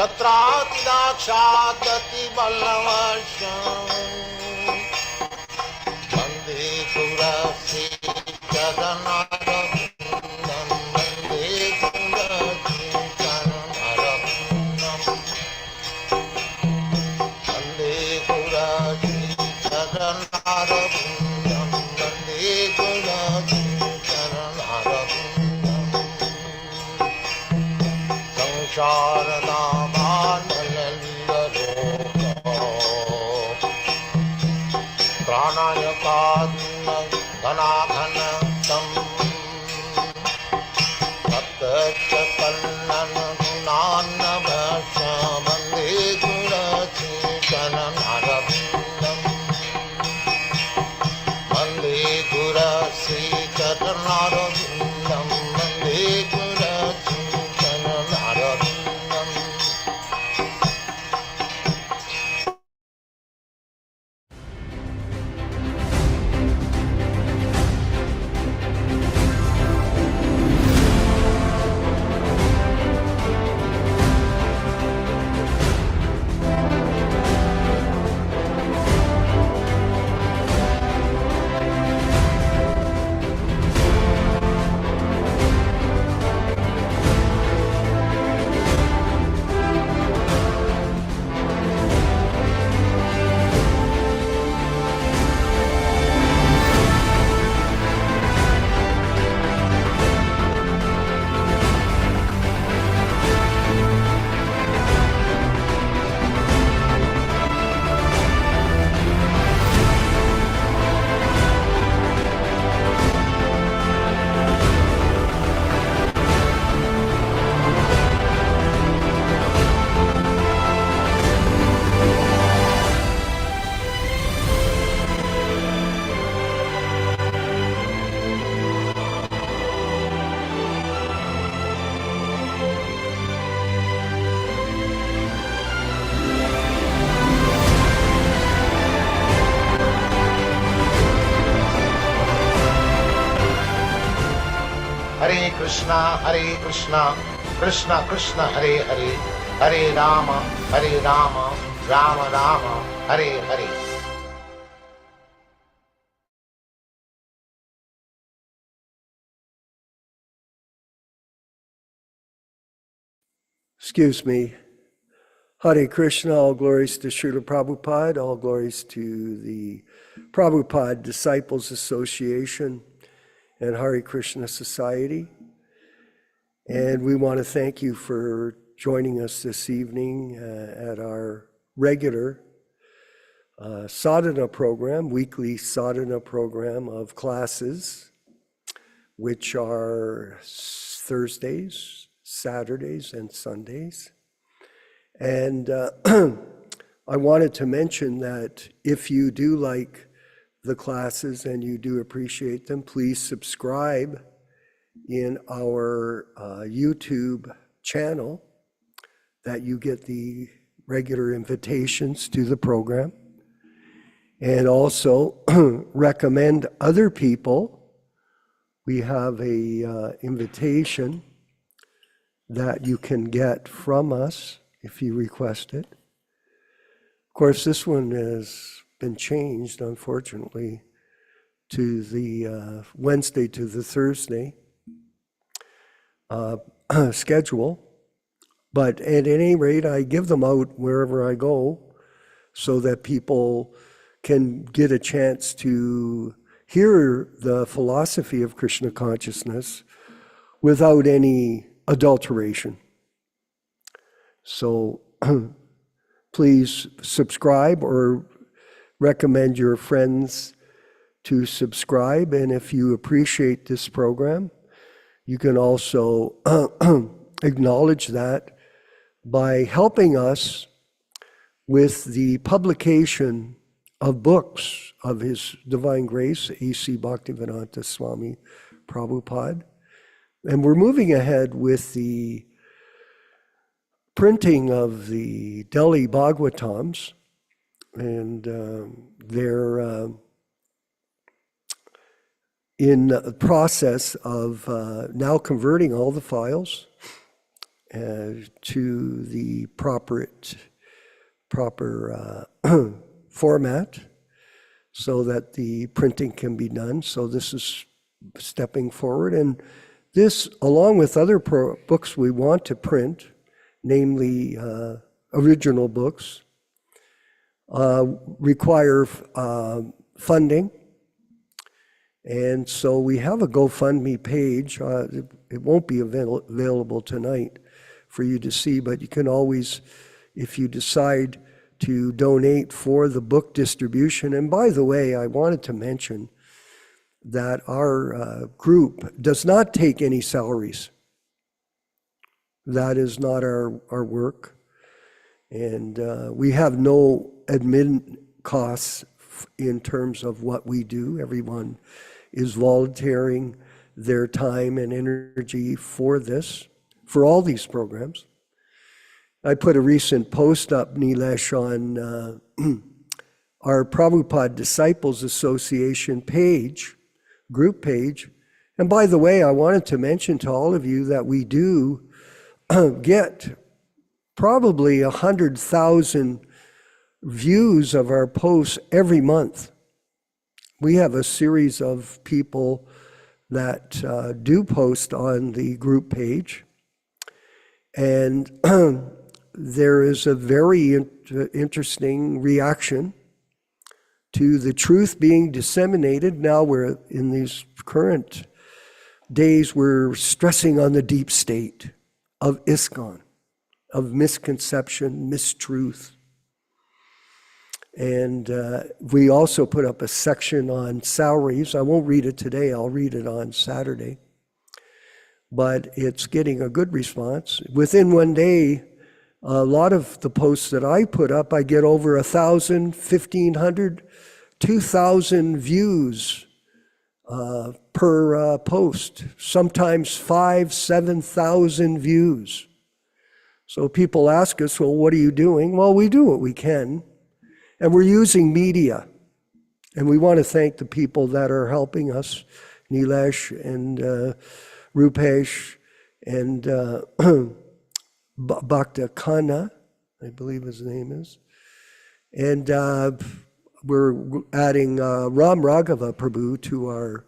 तत्रातिदाक्षादति बलवर्षं Vande Tulsi चरणारविन्दं Vande Tulsi चरणारविन्दं Vande Tulsi चरणारविन्दं Vande Tulsi चरणारविन्दं संसारनामानललिलोका प्राणायकान्न घनाघनतं तप्तश्च Kannan गुणान्नभश्च Vande Tulsi चरणारविन्दं Vande Tulsi चरणारविन्दं Vande Tulsi चरणारविन्दम् Hare Krishna, Krishna Krishna, Hare Hare, Hare Rama, Rama Rama, Hare Hare. Excuse me. Hare Krishna, all glories to Srila Prabhupada, all glories to the Prabhupada Disciples Association and Hare Krishna Society. And we want to thank you for joining us this evening at our regular sadhana program, weekly sadhana program of classes, which are Thursdays, Saturdays, and Sundays. And I wanted to mention that if you do like the classes and you do appreciate them, please subscribe in our YouTube channel, that you get the regular invitations to the program. And also recommend other people. We have a invitation that you can get from us if you request it. Of course, this one has been changed, unfortunately, to the Wednesday to the Thursday schedule. But at any rate, I give them out wherever I go so that people can get a chance to hear the philosophy of Krishna consciousness without any adulteration. So please subscribe or recommend your friends to subscribe. And if you appreciate this program, you can also acknowledge that by helping us with the publication of books of His Divine Grace, A.C. Bhaktivedanta Swami Prabhupada. And we're moving ahead with the printing of the Delhi Bhagavatams, and they're in the process of now converting all the files to the proper format so that the printing can be done. So this is stepping forward. And this, along with other books we want to print, namely original books, require funding. And so we have a GoFundMe page. It won't be available tonight for you to see, but you can always, if you decide to donate for the book distribution. And by the way, I wanted to mention that our group does not take any salaries. That is not our work. And we have no admin costs in terms of what we do. Everyone is volunteering their time and energy for this, for all these programs. I put a recent post up, Nilesh, on our Prabhupada Disciples Association page, group page. And by the way, I wanted to mention to all of you that we do get probably 100,000 views of our posts every month. We have a series of people that do post on the group page. And there is a very interesting reaction to the truth being disseminated. Now we're in these current days, we're stressing on the deep state of ISKCON, of misconception, mistruth. And we also put up a section on salaries. I won't read it today, I'll read it on Saturday. But it's getting a good response. Within one day, a lot of the posts that I put up, I get over 1,000, 1,500, 2,000 views per post, sometimes 5,000, 7,000 views. So people ask us, well, what are you doing? Well, we do what we can. And we're using media. And we want to thank the people that are helping us, Nilesh and Rupesh and Bhakta Khanna, I believe his name is. And we're adding Ram Raghava Prabhu to our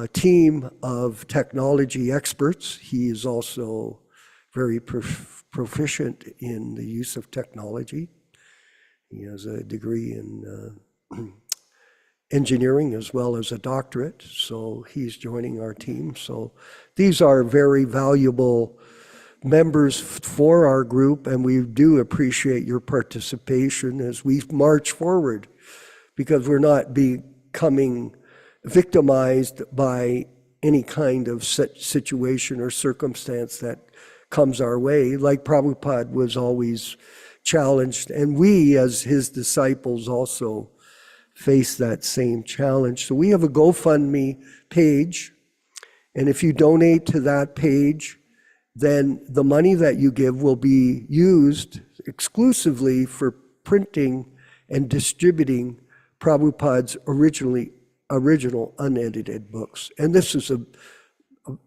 team of technology experts. He is also very proficient in the use of technology. He has a degree in engineering as well as a doctorate, so he's joining our team. So these are very valuable members for our group, and we do appreciate your participation as we march forward, because we're not becoming victimized by any kind of situation or circumstance that comes our way. Like Prabhupada was always challenged, and we as his disciples also face that same challenge. So we have a GoFundMe page, and if you donate to that page, then the money that you give will be used exclusively for printing and distributing Prabhupada's original unedited books. And this is,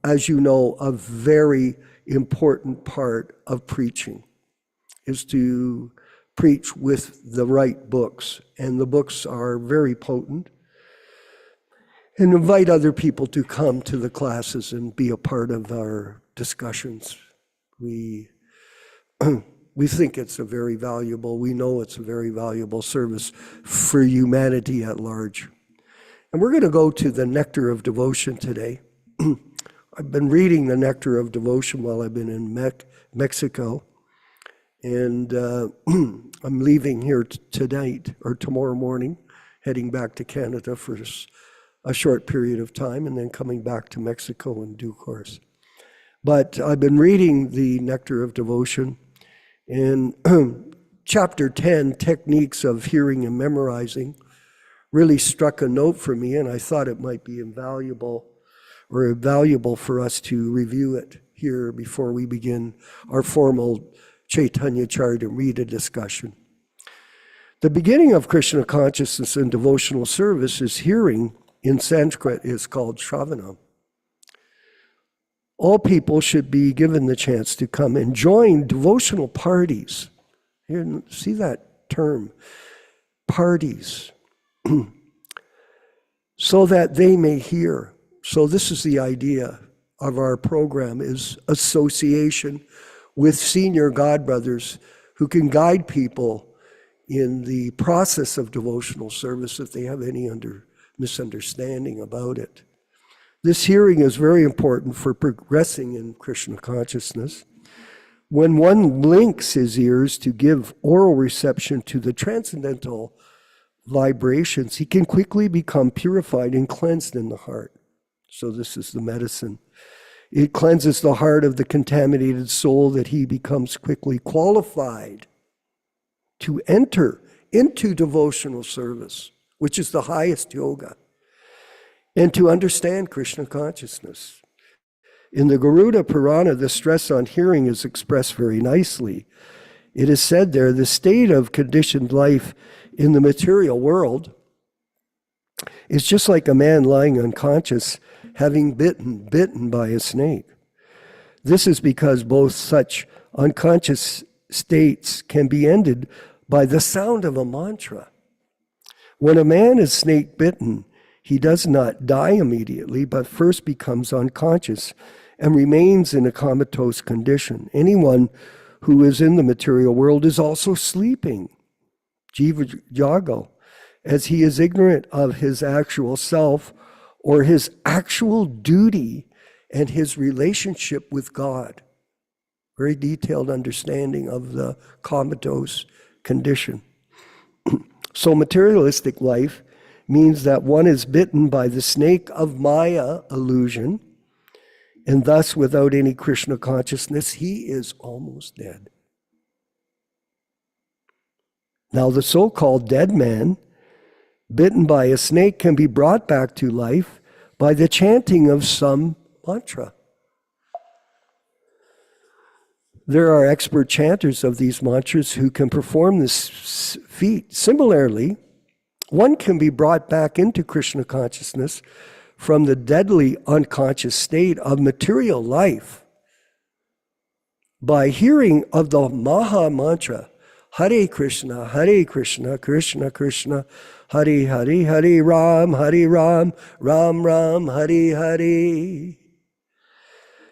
as you know, a very important part of preaching, is to preach with the right books. And the books are very potent. And invite other people to come to the classes and be a part of our discussions. We think it's a very valuable, we know it's a very valuable service for humanity at large. And we're going to go to the Nectar of Devotion today. I've been reading the Nectar of Devotion while I've been in Mexico. And I'm leaving here tonight or tomorrow morning, heading back to Canada for a short period of time, and then coming back to Mexico in due course. But I've been reading the Nectar of Devotion, and chapter 10, Techniques of Hearing and Memorizing, really struck a note for me, and I thought it might be invaluable for us to review it here before we begin our formal Chaitanya Charitamrita discussion. The beginning of Krishna consciousness and devotional service is hearing. In Sanskrit is called Shravana. all people should be given the chance to come and join devotional parties. Here, see that term, parties, so that they may hear. So this is the idea of our program, is association with senior godbrothers who can guide people in the process of devotional service if they have any misunderstanding about it. This hearing is very important for progressing in Krishna consciousness. When one links his ears to give oral reception to the transcendental vibrations, he can quickly become purified and cleansed in the heart. So this is the medicine. It cleanses the heart of the contaminated soul, that he becomes quickly qualified to enter into devotional service, which is the highest yoga, and to understand Krishna consciousness. In the Garuda Purana, the stress on hearing is expressed very nicely. It is said there, the state of conditioned life in the material world is just like a man lying unconscious, having bitten by a snake. This is because both such unconscious states can be ended by the sound of a mantra. When a man is snake bitten, he does not die immediately, but first becomes unconscious and remains in a comatose condition. Anyone who is in the material world is also sleeping, jiva jago, as he is ignorant of his actual self or his actual duty and his relationship with God. Very detailed understanding of the comatose condition. So materialistic life means that one is bitten by the snake of Maya illusion, and thus without any Krishna consciousness, he is almost dead. Now the so-called dead man, bitten by a snake, can be brought back to life by the chanting of some mantra. There are expert chanters of these mantras who can perform this feat. Similarly, one can be brought back into Krishna consciousness from the deadly unconscious state of material life by hearing of the Maha Mantra, Hare Krishna, Krishna Krishna, Hare Hare, Hare Ram, Ram Ram, Hare Hare.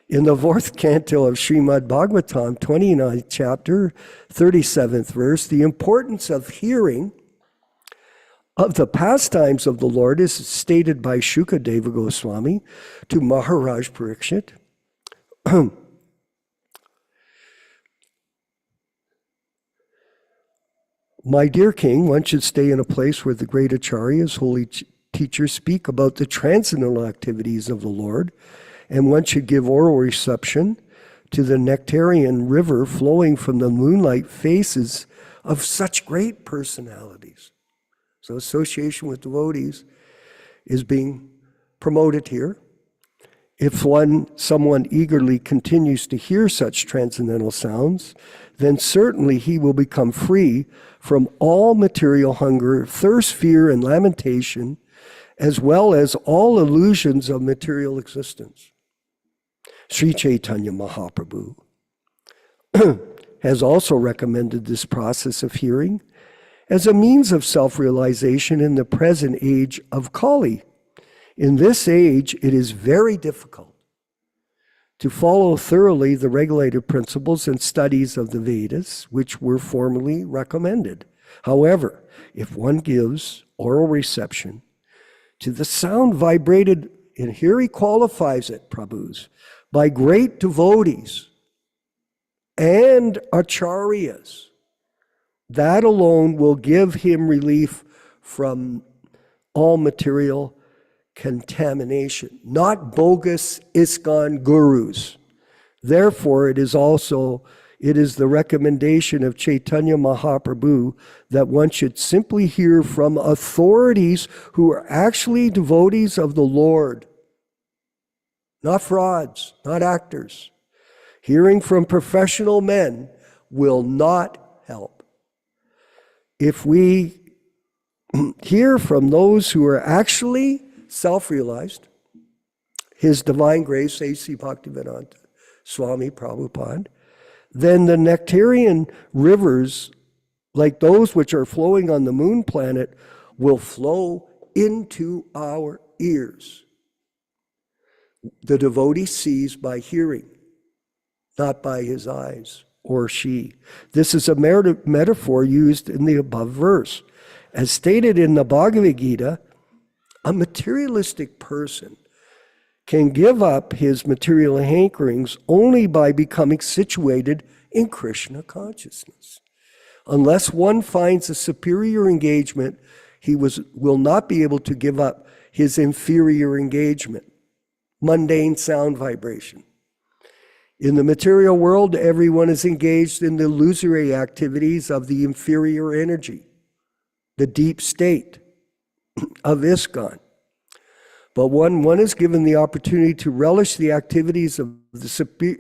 In the 4th canto of Srimad Bhagavatam, 29th chapter, 37th verse, the importance of hearing of the pastimes of the Lord is stated by Shukadeva Goswami to Maharaj Parikshit. My dear king, one should stay in a place where the great acharyas, holy teachers, speak about the transcendental activities of the Lord, and one should give oral reception to the nectarian river flowing from the moonlight faces of such great personalities. So association with devotees is being promoted here. If someone eagerly continues to hear such transcendental sounds, then certainly he will become free from all material hunger, thirst, fear, and lamentation, as well as all illusions of material existence. Sri Chaitanya Mahaprabhu has also recommended this process of hearing as a means of self-realization in the present age of Kali. In this age, it is very difficult to follow thoroughly the regulated principles and studies of the Vedas, which were formerly recommended. However, if one gives oral reception to the sound vibrated, and here he qualifies it, Prabhus, by great devotees and acharyas, that alone will give him relief from all material contamination, not bogus ISKCON gurus. Therefore, it is the recommendation of Chaitanya Mahaprabhu that one should simply hear from authorities who are actually devotees of the Lord, not frauds, not actors. Hearing from professional men will not help. If we hear from those who are actually self-realized, His Divine Grace, A.C. Bhaktivedanta Swami Prabhupada, then the nectarian rivers, like those which are flowing on the moon planet, will flow into our ears. The devotee sees by hearing, not by his eyes, or she. This is a metaphor used in the above verse. As stated in the Bhagavad Gita, a materialistic person can give up his material hankerings only by becoming situated in Krishna consciousness. Unless one finds a superior engagement, he will not be able to give up his inferior engagement, mundane sound vibration. In the material world, everyone is engaged in the illusory activities of the inferior energy, the deep state of ISKCON. But when one is given the opportunity to relish the activities of the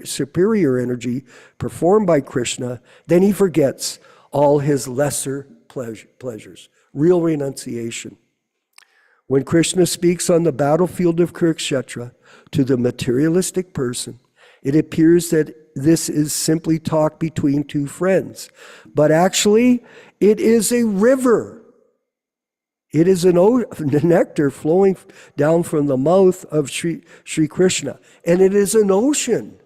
superior energy performed by Krishna, then he forgets all his lesser pleasures. Real renunciation. When Krishna speaks on the battlefield of Kurukshetra to the materialistic person, it appears that this is simply talk between two friends. But actually, it is a river. It is the nectar flowing down from the mouth of Sri Krishna. And it is an ocean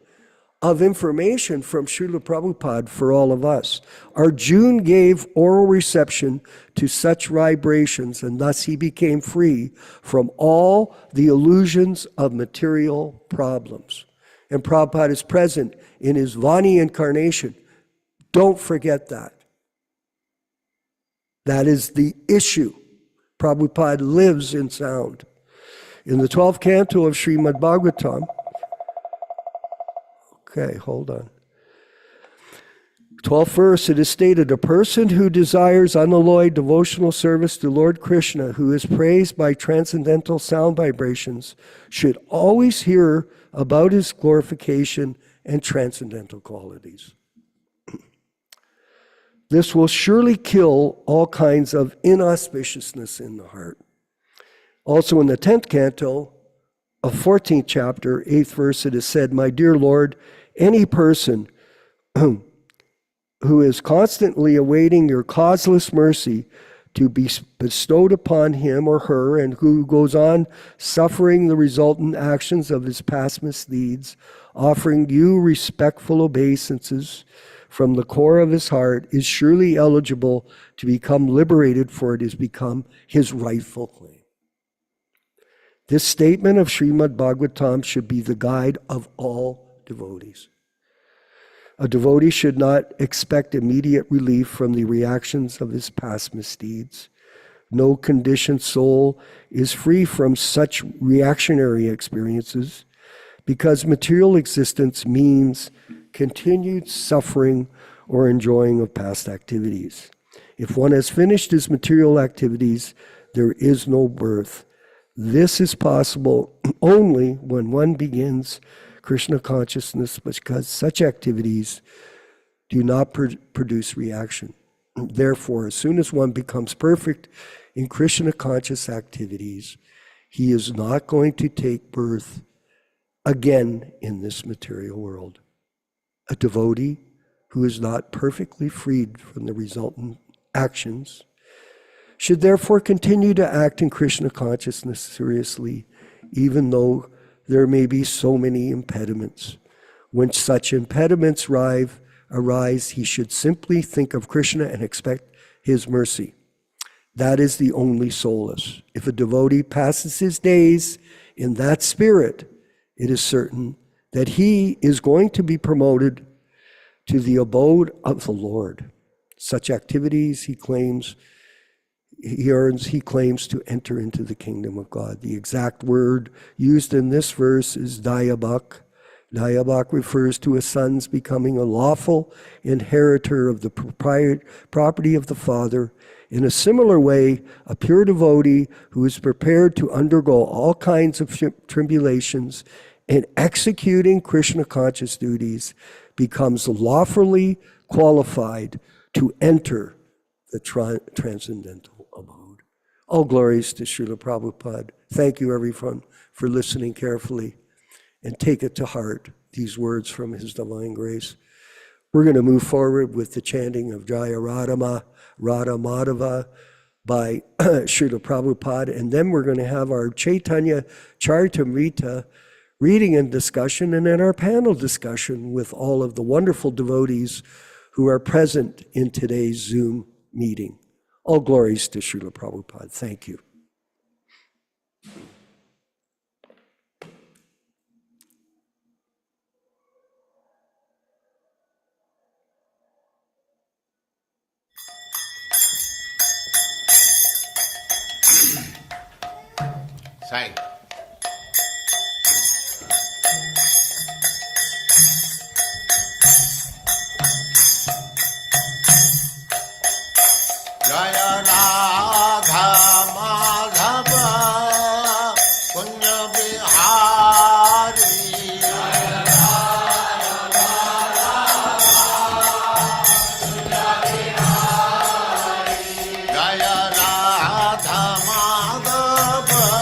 of information from Srila Prabhupada for all of us. Arjuna gave oral reception to such vibrations, and thus he became free from all the illusions of material problems. And Prabhupada is present in his Vani incarnation. Don't forget that. That is the issue. Prabhupada lives in sound. In the 12th canto of Srimad Bhagavatam, okay, hold on. 12th verse, it is stated, a person who desires unalloyed devotional service to Lord Krishna, who is praised by transcendental sound vibrations, should always hear about his glorification and transcendental qualities. This will surely kill all kinds of inauspiciousness in the heart. Also in the 10th canto of 14th chapter, 8th verse, it is said, my dear Lord, any person who is constantly awaiting your causeless mercy to be bestowed upon him or her, and who goes on suffering the resultant actions of his past misdeeds, offering you respectful obeisances from the core of his heart, is surely eligible to become liberated, for it has become his rightful claim. This statement of Srimad Bhagavatam should be the guide of all devotees. A devotee should not expect immediate relief from the reactions of his past misdeeds. No conditioned soul is free from such reactionary experiences, because material existence means continued suffering or enjoying of past activities. If one has finished his material activities, there is no birth. This is possible only when one begins Krishna consciousness, because such activities do not produce reaction. Therefore, as soon as one becomes perfect in Krishna conscious activities, he is not going to take birth again in this material world. A devotee who is not perfectly freed from the resultant actions should therefore continue to act in Krishna consciousness seriously, even though there may be so many impediments. When such impediments arise, he should simply think of Krishna and expect his mercy. That is the only solace. If a devotee passes his days in that spirit, it is certain that he is going to be promoted to the abode of the Lord. Such activities he claims to enter into the kingdom of God. The exact word used in this verse is dayabhak. Dayabhak refers to a son's becoming a lawful inheritor of the property of the father. In a similar way, a pure devotee who is prepared to undergo all kinds of tribulations in executing Krishna conscious duties becomes lawfully qualified to enter the transcendental abode. All glories to Srila Prabhupada. Thank you, everyone, for listening carefully. and take it to heart, these words from His Divine Grace. We're going to move forward with the chanting of Jaya Radha Madhava by Srila Prabhupada, and then we're going to have our Chaitanya Charitamrita reading and discussion, and then our panel discussion with all of the wonderful devotees who are present in today's Zoom meeting. All glories to Srila Prabhupada. Thank you. Sai. Jaya Radha Madhava Punya Bihari. Jaya Radha Madhava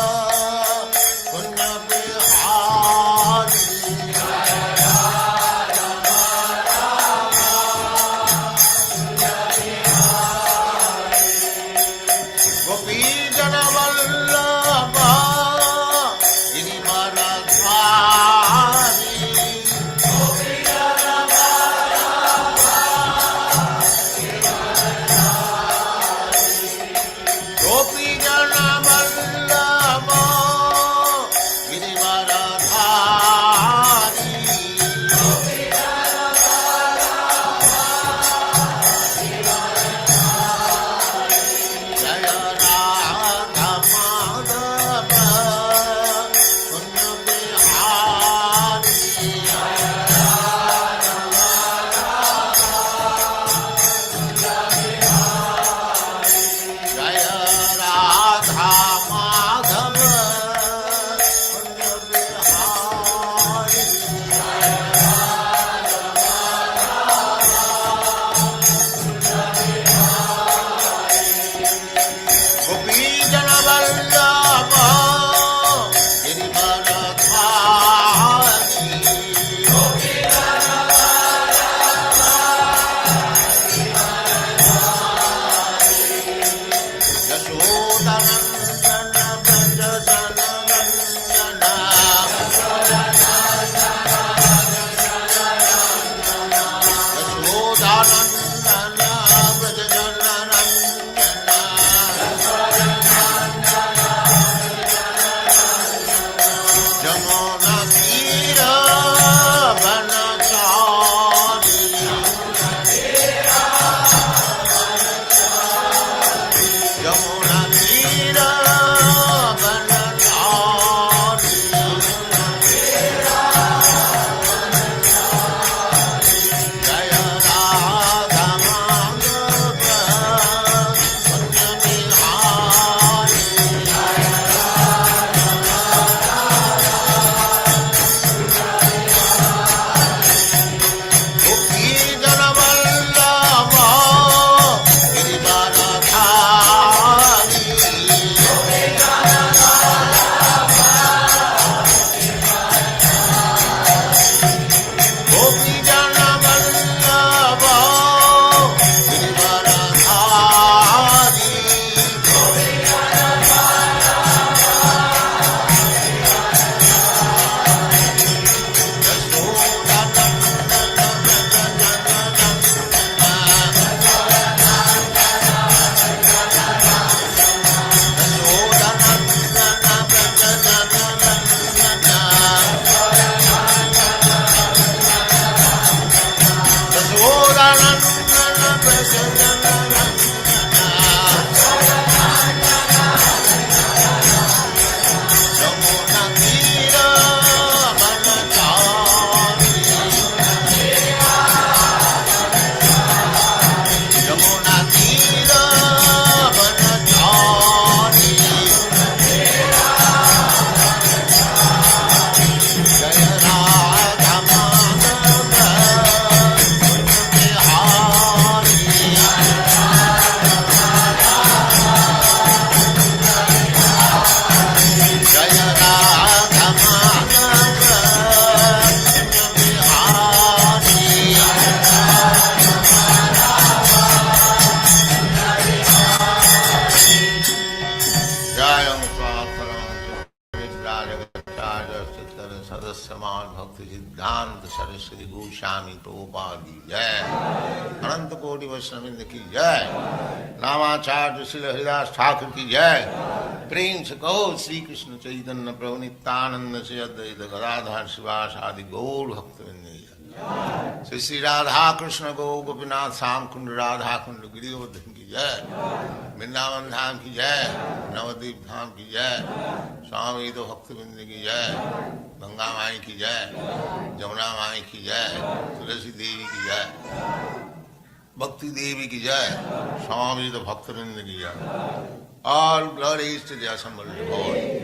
Shri Goswami Prabhupada ki jai, Ananta Koti Vaishnavrinda ki jai, Namacharya Srila Haridas Thakur ki jai, Prem se kaho Sri Krishna Chaitanya Prabhu Nityānanda se Advaita Gadadhar Sivas Adi Gaur Bhaktivinoda ki jai, Shri Sri Radha Krishna Gaur Gopinath Sam Kund Radha Kund Giridhar ki jai, Vrindavan Dham ki jai, Navadvip Dham ki jai, Swami Ito Bhaktivinoda ki jai, Ganga Mai ki jai, Jamuna Mai ki jai, Tulasi Devi ki jai, Bhakti Devi ki jai, Swami Ito Bhaktivinoda ki jai. All glories to the assembled Lord.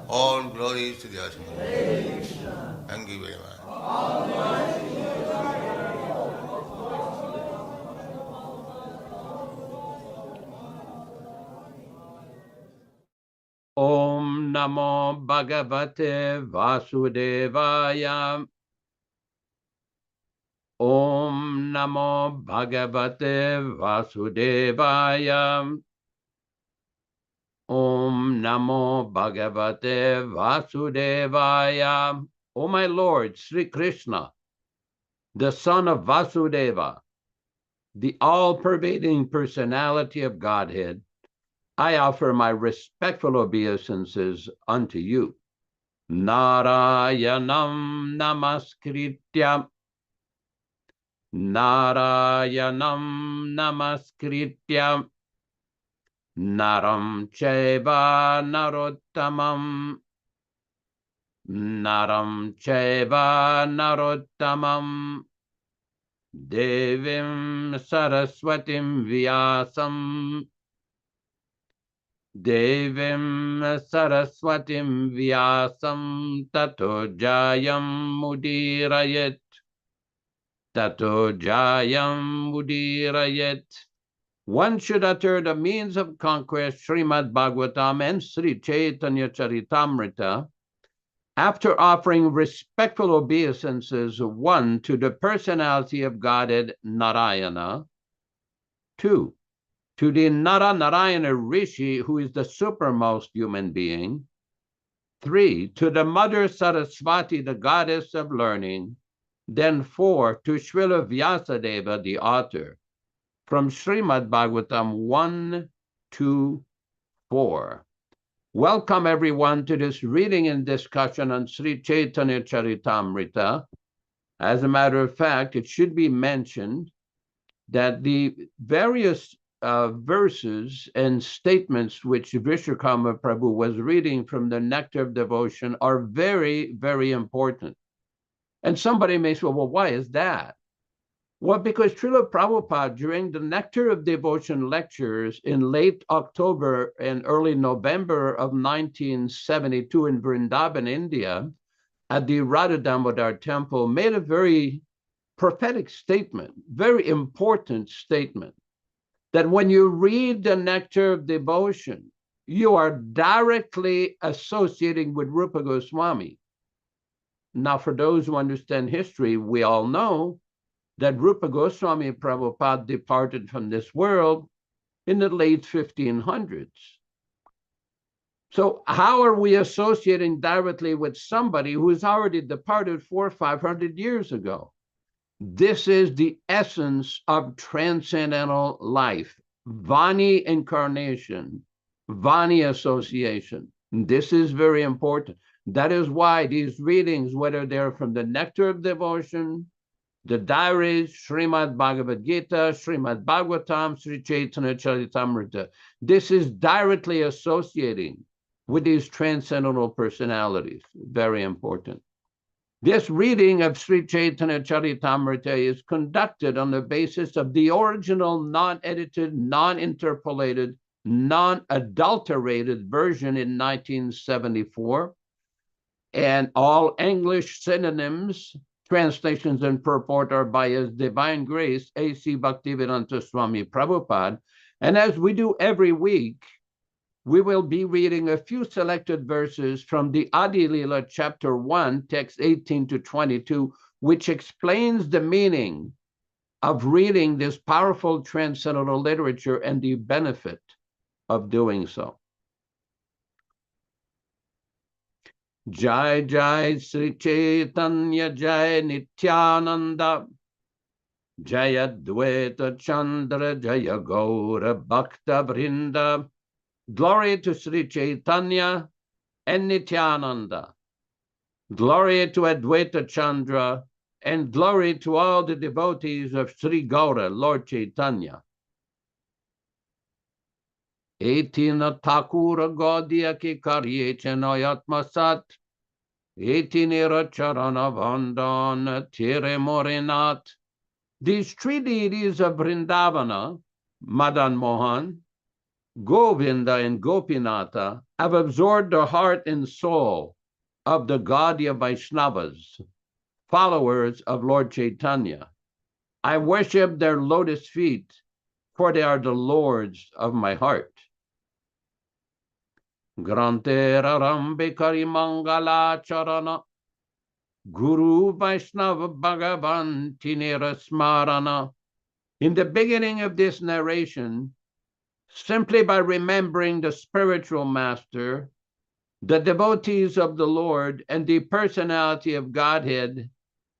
All glories to the assembled Lord. Thank you very much. Om Namo Bhagavate Vasudevaya. Om Namo Bhagavate Vasudevaya. Om Namo Bhagavate Vasudevaya. O my Lord, Sri Krishna, the son of Vasudeva, the all-pervading personality of Godhead, I offer my respectful obeisances unto you. Narayanam namaskritya. Narayanam namaskritya. Naram chaiva narottamam. Naram chaiva narottamam. Devim saraswatim vyasam. Devim saraswatim vyasam tato jayam mudirayet. Tato jayam mudirayet. One should utter the means of conquest, Srimad Bhagavatam and Sri Chaitanya Charitamrita, after offering respectful obeisances, 1, to the personality of Godhead Narayana, 2, to the Narayana Rishi, who is the supermost human being, 3, to the Mother Saraswati, the goddess of learning, then 4, to Srila Vyasadeva, the author, from Srimad Bhagavatam 1 to 4. Welcome everyone to this reading and discussion on Sri Chaitanya Charitamrita. As a matter of fact, it should be mentioned that the various verses and statements which Vishwakarma Prabhu was reading from the Nectar of Devotion are very, very important. And somebody may say, well, why is that? Well, because Srila Prabhupada, during the Nectar of Devotion lectures in late October and early November of 1972 in Vrindavan, India, at the Radha Damodar temple, made a very prophetic statement, very important statement, that when you read the Nectar of Devotion, you are directly associating with Rupa Goswami. Now, for those who understand history, we all know that Rupa Goswami Prabhupada departed from this world in the late 1500s. So how are we associating directly with somebody who has already departed 400 or 500 years ago? This is the essence of transcendental life, Vani incarnation, Vani association. This is very important. That is why these readings, whether they're from the Nectar of Devotion, the diaries, Srimad Bhagavad Gita, Srimad Bhagavatam, Sri Chaitanya Charitamrita, this is directly associating with these transcendental personalities. Very important. This reading of Sri Chaitanya Charitamrita is conducted on the basis of the original, non-edited, non-interpolated, non-adulterated version in 1974, and all English synonyms, translations, and purport are by His Divine Grace, A.C. Bhaktivedanta Swami Prabhupada. And as we do every week, we will be reading a few selected verses from the Adi Lila, chapter 1, text 18 to 22, which explains the meaning of reading this powerful transcendental literature and the benefit of doing so. Jai Jai Sri Chaitanya Jai Nityānanda Jaya Dvaita Chandra Jaya Gaura Bhakta Vrinda. Glory to Sri Chaitanya and Nityānanda. Glory to Advaita Chandra, and glory to all the devotees of Sri Gaura, Lord Chaitanya. Etina Thakura Gaudiya ki karye chenayatma sat, etinera charana vandan tire morenat. These three deities of Vrindavana, Madan Mohan, Govinda, and Gopinatha, have absorbed the heart and soul of the Gaudiya Vaishnavas, followers of Lord Chaitanya. I worship their lotus feet, for they are the lords of my heart. Grantera Rambikari Mangala Charana Guru Vaishnava Bhagavan Tinera Smarana. In the beginning of this narration, simply by remembering the spiritual master, the devotees of the Lord, and the personality of Godhead,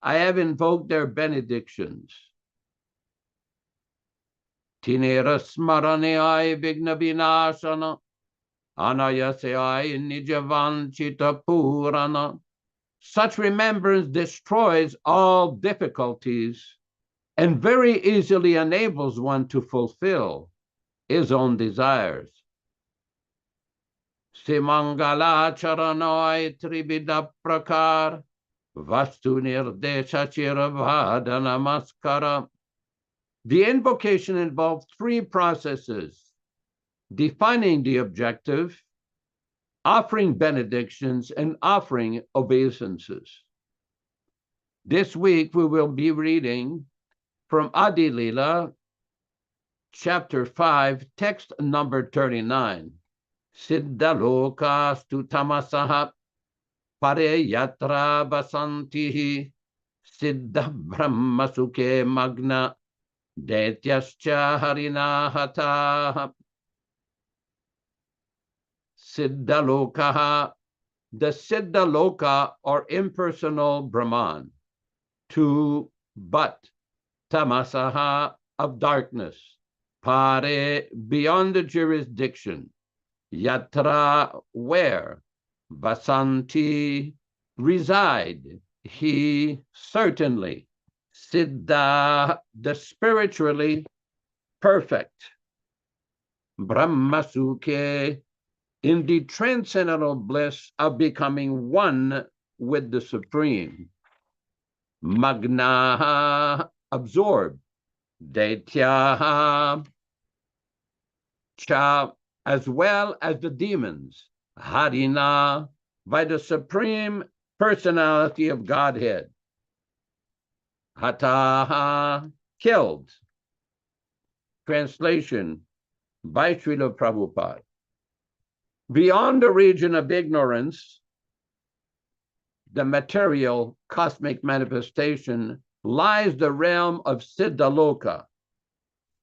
I have invoked their benedictions. Tinera Smarane Vigna Vinashana Anayasai Nijavanchita Purana. Such remembrance destroys all difficulties and very easily enables one to fulfill his own desires. Simangala Charanoi Tribida Prakar Vastu Nirdesha Chiravada Namaskara. The invocation involved three processes: defining the objective, offering benedictions, and offering obeisances. This week we will be reading from Adi Lila, chapter 5, text number 39. Siddhaloka stutamasaha pare yatra basantihi siddha brahma sukhe magna daityascha harina hataha. Siddhaloka, the Siddhaloka or impersonal Brahman. To, but, tamasaha, of darkness. Pare, beyond the jurisdiction. Yatra, where. Vasanti, reside. He, certainly. Siddha, the spiritually perfect. Brahmasukhe, in the transcendental bliss of becoming one with the Supreme. Magna, absorbed. Daitya, cha, as well as the demons. Harina, by the Supreme Personality of Godhead. Hataha, killed. Translation by Srila Prabhupada. Beyond the region of ignorance, the material cosmic manifestation, lies the realm of Siddhaloka.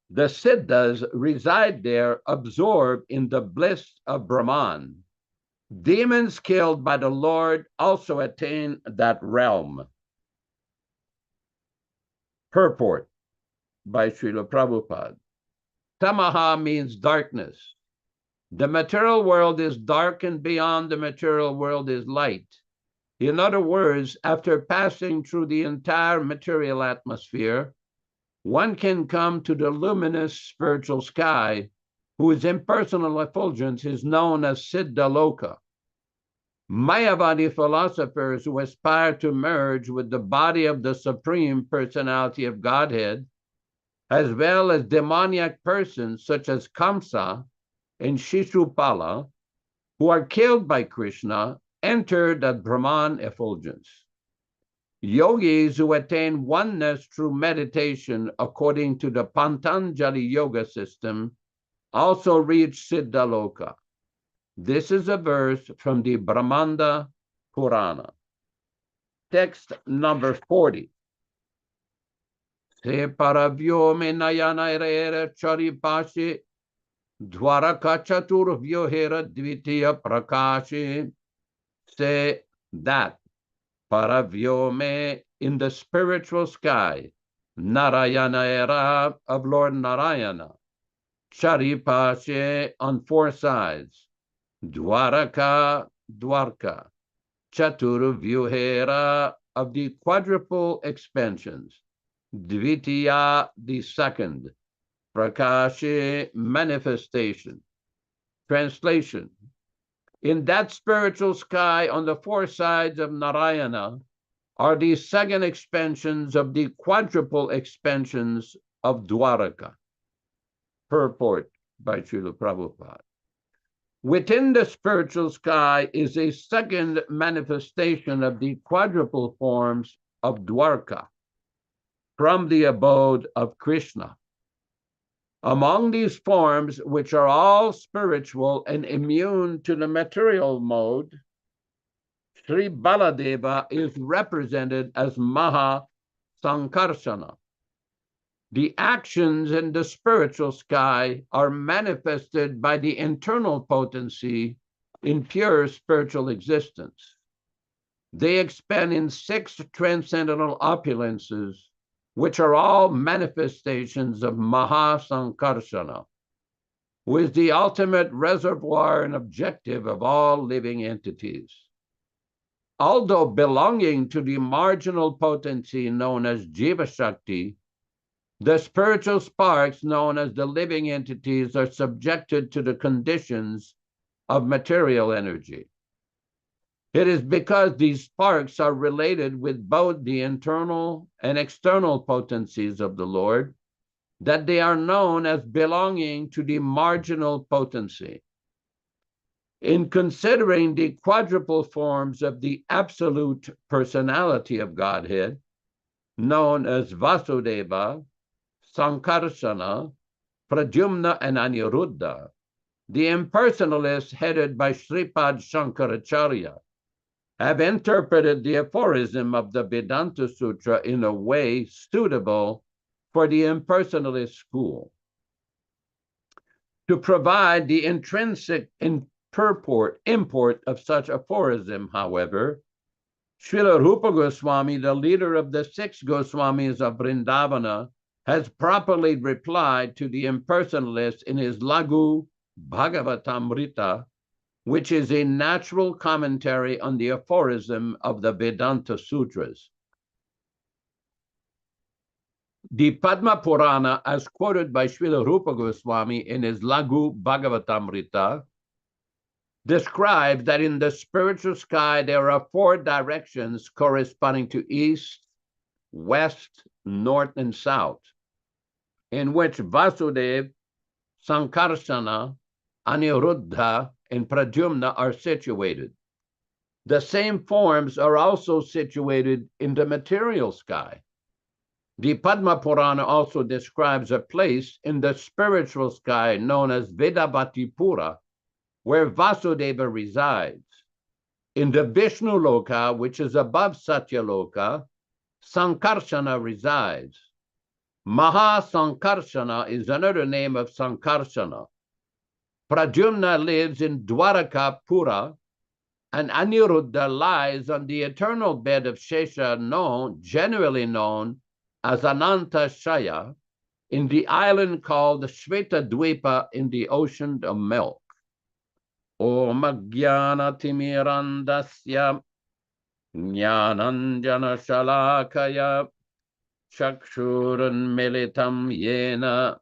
The Siddhas reside there, absorbed in the bliss of Brahman. Demons killed by the Lord also attain that realm. Purport by Srila Prabhupada. Tamaha means darkness. The material world is dark, and beyond the material world is light. In other words, after passing through the entire material atmosphere, one can come to the luminous spiritual sky, whose impersonal effulgence is known as Siddhaloka. Mayavadi philosophers who aspire to merge with the body of the Supreme Personality of Godhead, as well as demoniac persons such as Kamsa and Shishupala, who are killed by Krishna, enter that Brahman effulgence. Yogis who attain oneness through meditation according to the Patanjali yoga system also reach Siddhaloka. This is a verse from the Brahmanda Purana. Text number 40. Se paravyo me nayana rera charipashe dwaraka chatur vyohera dvitiya prakashe. Se that Paravyome in the spiritual sky, Narayana era of Lord Narayana, Charipashe on four sides, Dwaraka, Dwarka, Chaturuvyuhera of the quadruple expansions, Dvitiya the second, Prakashe manifestation. Translation: in that spiritual sky on the four sides of Narayana are the second expansions of the quadruple expansions of Dwaraka. Purport by Srila Prabhupada. Within the spiritual sky is a second manifestation of the quadruple forms of Dwarka from the abode of Krishna. Among these forms, which are all spiritual and immune to the material mode, Sri Baladeva is represented as Maha Sankarsana. The actions in the spiritual sky are manifested by the internal potency in pure spiritual existence. They expand in 6 transcendental opulences, which are all manifestations of Mahasankarsana, who is the ultimate reservoir and objective of all living entities. Although belonging to the marginal potency known as Jiva Shakti, the spiritual sparks known as the living entities are subjected to the conditions of material energy. It is because these sparks are related with both the internal and external potencies of the Lord that they are known as belonging to the marginal potency. In considering the quadruple forms of the absolute personality of Godhead, known as Vasudeva, Sankarsana, Pradyumna, and Aniruddha, the impersonalists headed by Sripad Shankaracharya have interpreted the aphorism of the Vedanta Sutra in a way suitable for the impersonalist school. To provide the intrinsic import of such aphorism, however, Srila Rupa Goswami, the leader of the 6 Goswamis of Vrindavana, has properly replied to the impersonalists in his Lagu Bhagavatamrita, which is a natural commentary on the aphorism of the Vedanta Sutras. The Padma Purana, as quoted by Srila Rupa Goswami in his Lagu Bhagavatamrita, describes that in the spiritual sky there are 4 directions corresponding to east, west, north, and south, in which Vasudeva, Sankarsana, Aniruddha, and Pradyumna are situated. The same forms are also situated in the material sky. The Padma Purana also describes a place in the spiritual sky known as Vedavatipura, where Vasudeva resides. In the Vishnu Loka, which is above Satyaloka, Sankarsana resides. Mahasankarsana is another name of Sankarsana. Pradyumna lives in Dwaraka Pura, and Aniruddha lies on the eternal bed of Shesha, generally known as Ananta Shaya, in the island called Shveta Dvipa in the ocean of milk. Om Jnana Timirandasya Jnananjana Shalakaya Chakshuran Militam Yena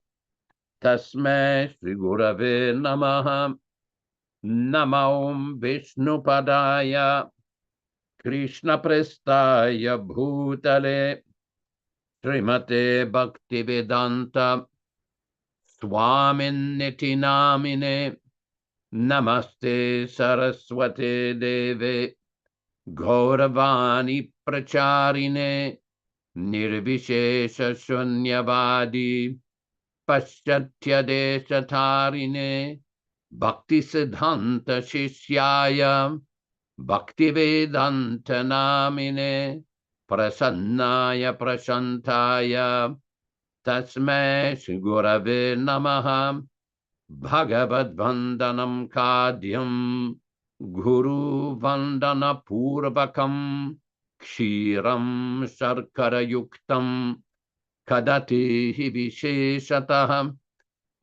Tasmai Shri Gurave Namaha. Namo Vishnupadaya Krishna Prestaya Bhutale Srimate Bhaktivedanta Swamin Niti Namine Namaste Saraswate Deve Gauravani Pracharine Nirvishesha Shunyavadi Paschatya Deshatarine Bhakti Siddhanta Shishyaya Bhaktivedanta Namine Prasannaya Prashantaya Tasmai Shri Gurave Namaha Bhagavad Vandanam Kadyam Guru Vandana Purvakam Kshiram Sharkara Yuktam Kadati Visheshatah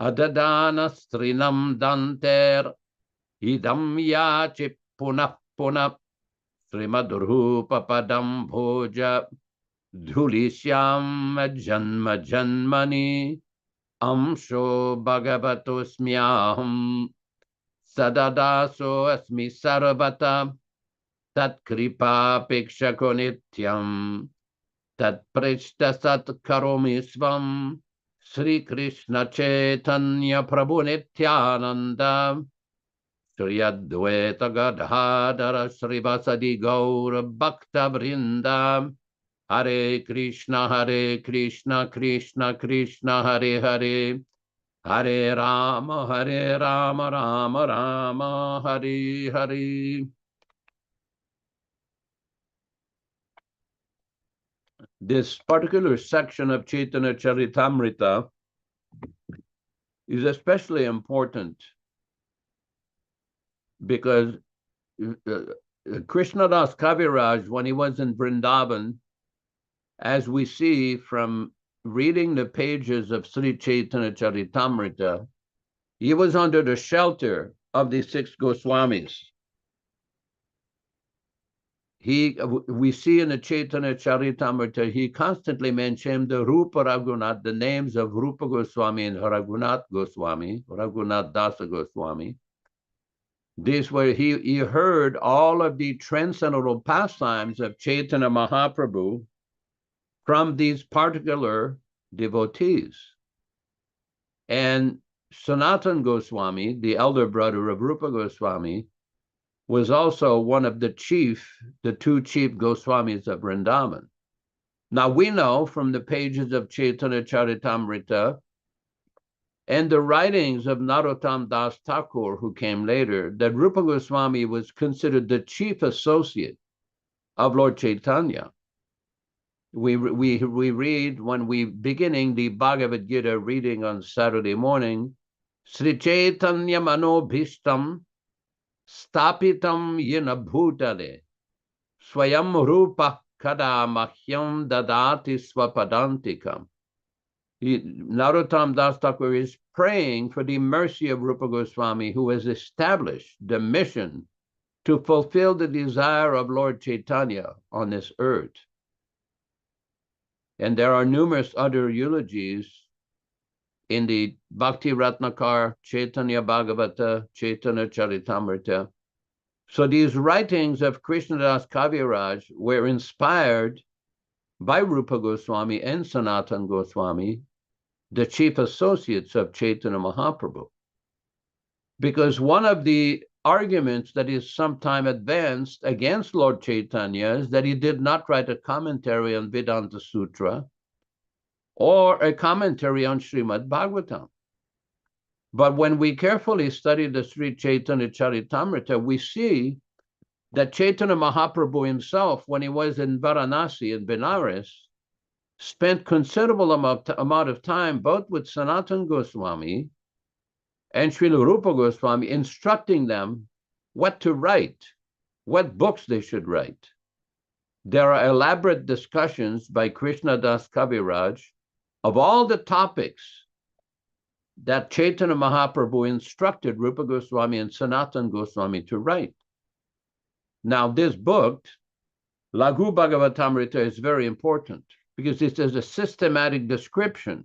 Adadana Strinam Danter Idam Yachi Punah Punah Srimadrupa Padam Bhoja Dhulishyam Janma Janmani Amsho Bhagavatosmyaham Sadadaso Asmi Sarvata Tat Kripa Pikshako Nityam Tat Prishta Sat Karomi Svam Sri Krishna Chaitanya Prabhu Nityānanda Sri Advaita Gadadhara Srivasadi Gaura Bhakta Vrinda Hare Krishna, Krishna Krishna, Hare Hare, Hare Rama, Rama Rama, Hare Hare. This particular section of Chaitanya Charitamrita is especially important because Krishnadas Kaviraj, when he was in Vrindavan, as we see from reading the pages of Sri Chaitanya Charitamrita, he was under the shelter of the 6 Goswamis. We see in the Chaitanya Charitamrita, he constantly mentioned the Rupa Raghunath, the names of Rupa Goswami and Raghunath Goswami, Raghunath Dasa Goswami. This where he heard all of the transcendental pastimes of Chaitanya Mahaprabhu from these particular devotees. And Sanatana Goswami, the elder brother of Rupa Goswami, was also one of the 2 chief Goswamis of Vrindavan. Now we know from the pages of Chaitanya Charitamrita and the writings of Narottam Das Thakur, who came later, that Rupa Goswami was considered the chief associate of Lord Chaitanya. We read when we beginning the Bhagavad Gita reading on Saturday morning, Sri Chaitanya Manobhishtam Stapitam Yena Bhutale Swayam Rupa Kada Mahyam Dadati Swapadantikam. Narottam Das Thakur is praying for the mercy of Rupa Goswami, who has established the mission to fulfill the desire of Lord Chaitanya on this earth. And there are numerous other eulogies in the Bhakti Ratnakar, Chaitanya Bhagavata, Chaitanya Charitamrita. So these writings of Krishnadas Kaviraj were inspired by Rupa Goswami and Sanatana Goswami, the chief associates of Chaitanya Mahaprabhu. Because one of the arguments that is sometimes advanced against Lord Chaitanya is that he did not write a commentary on Vedanta Sutra or a commentary on Srimad Bhagavatam. But when we carefully study the Sri Chaitanya Charitamrita, we see that Chaitanya Mahaprabhu himself, when he was in Varanasi, in Benares, spent considerable amount of time both with Sanatana Goswami and Srila Rupa Goswami, instructing them what to write, what books they should write. There are elaborate discussions by Krishnadas Kaviraj of all the topics that Chaitanya Mahaprabhu instructed Rupa Goswami and Sanatana Goswami to write. Now, this book, Laghu Bhagavatamrita, is very important because it is a systematic description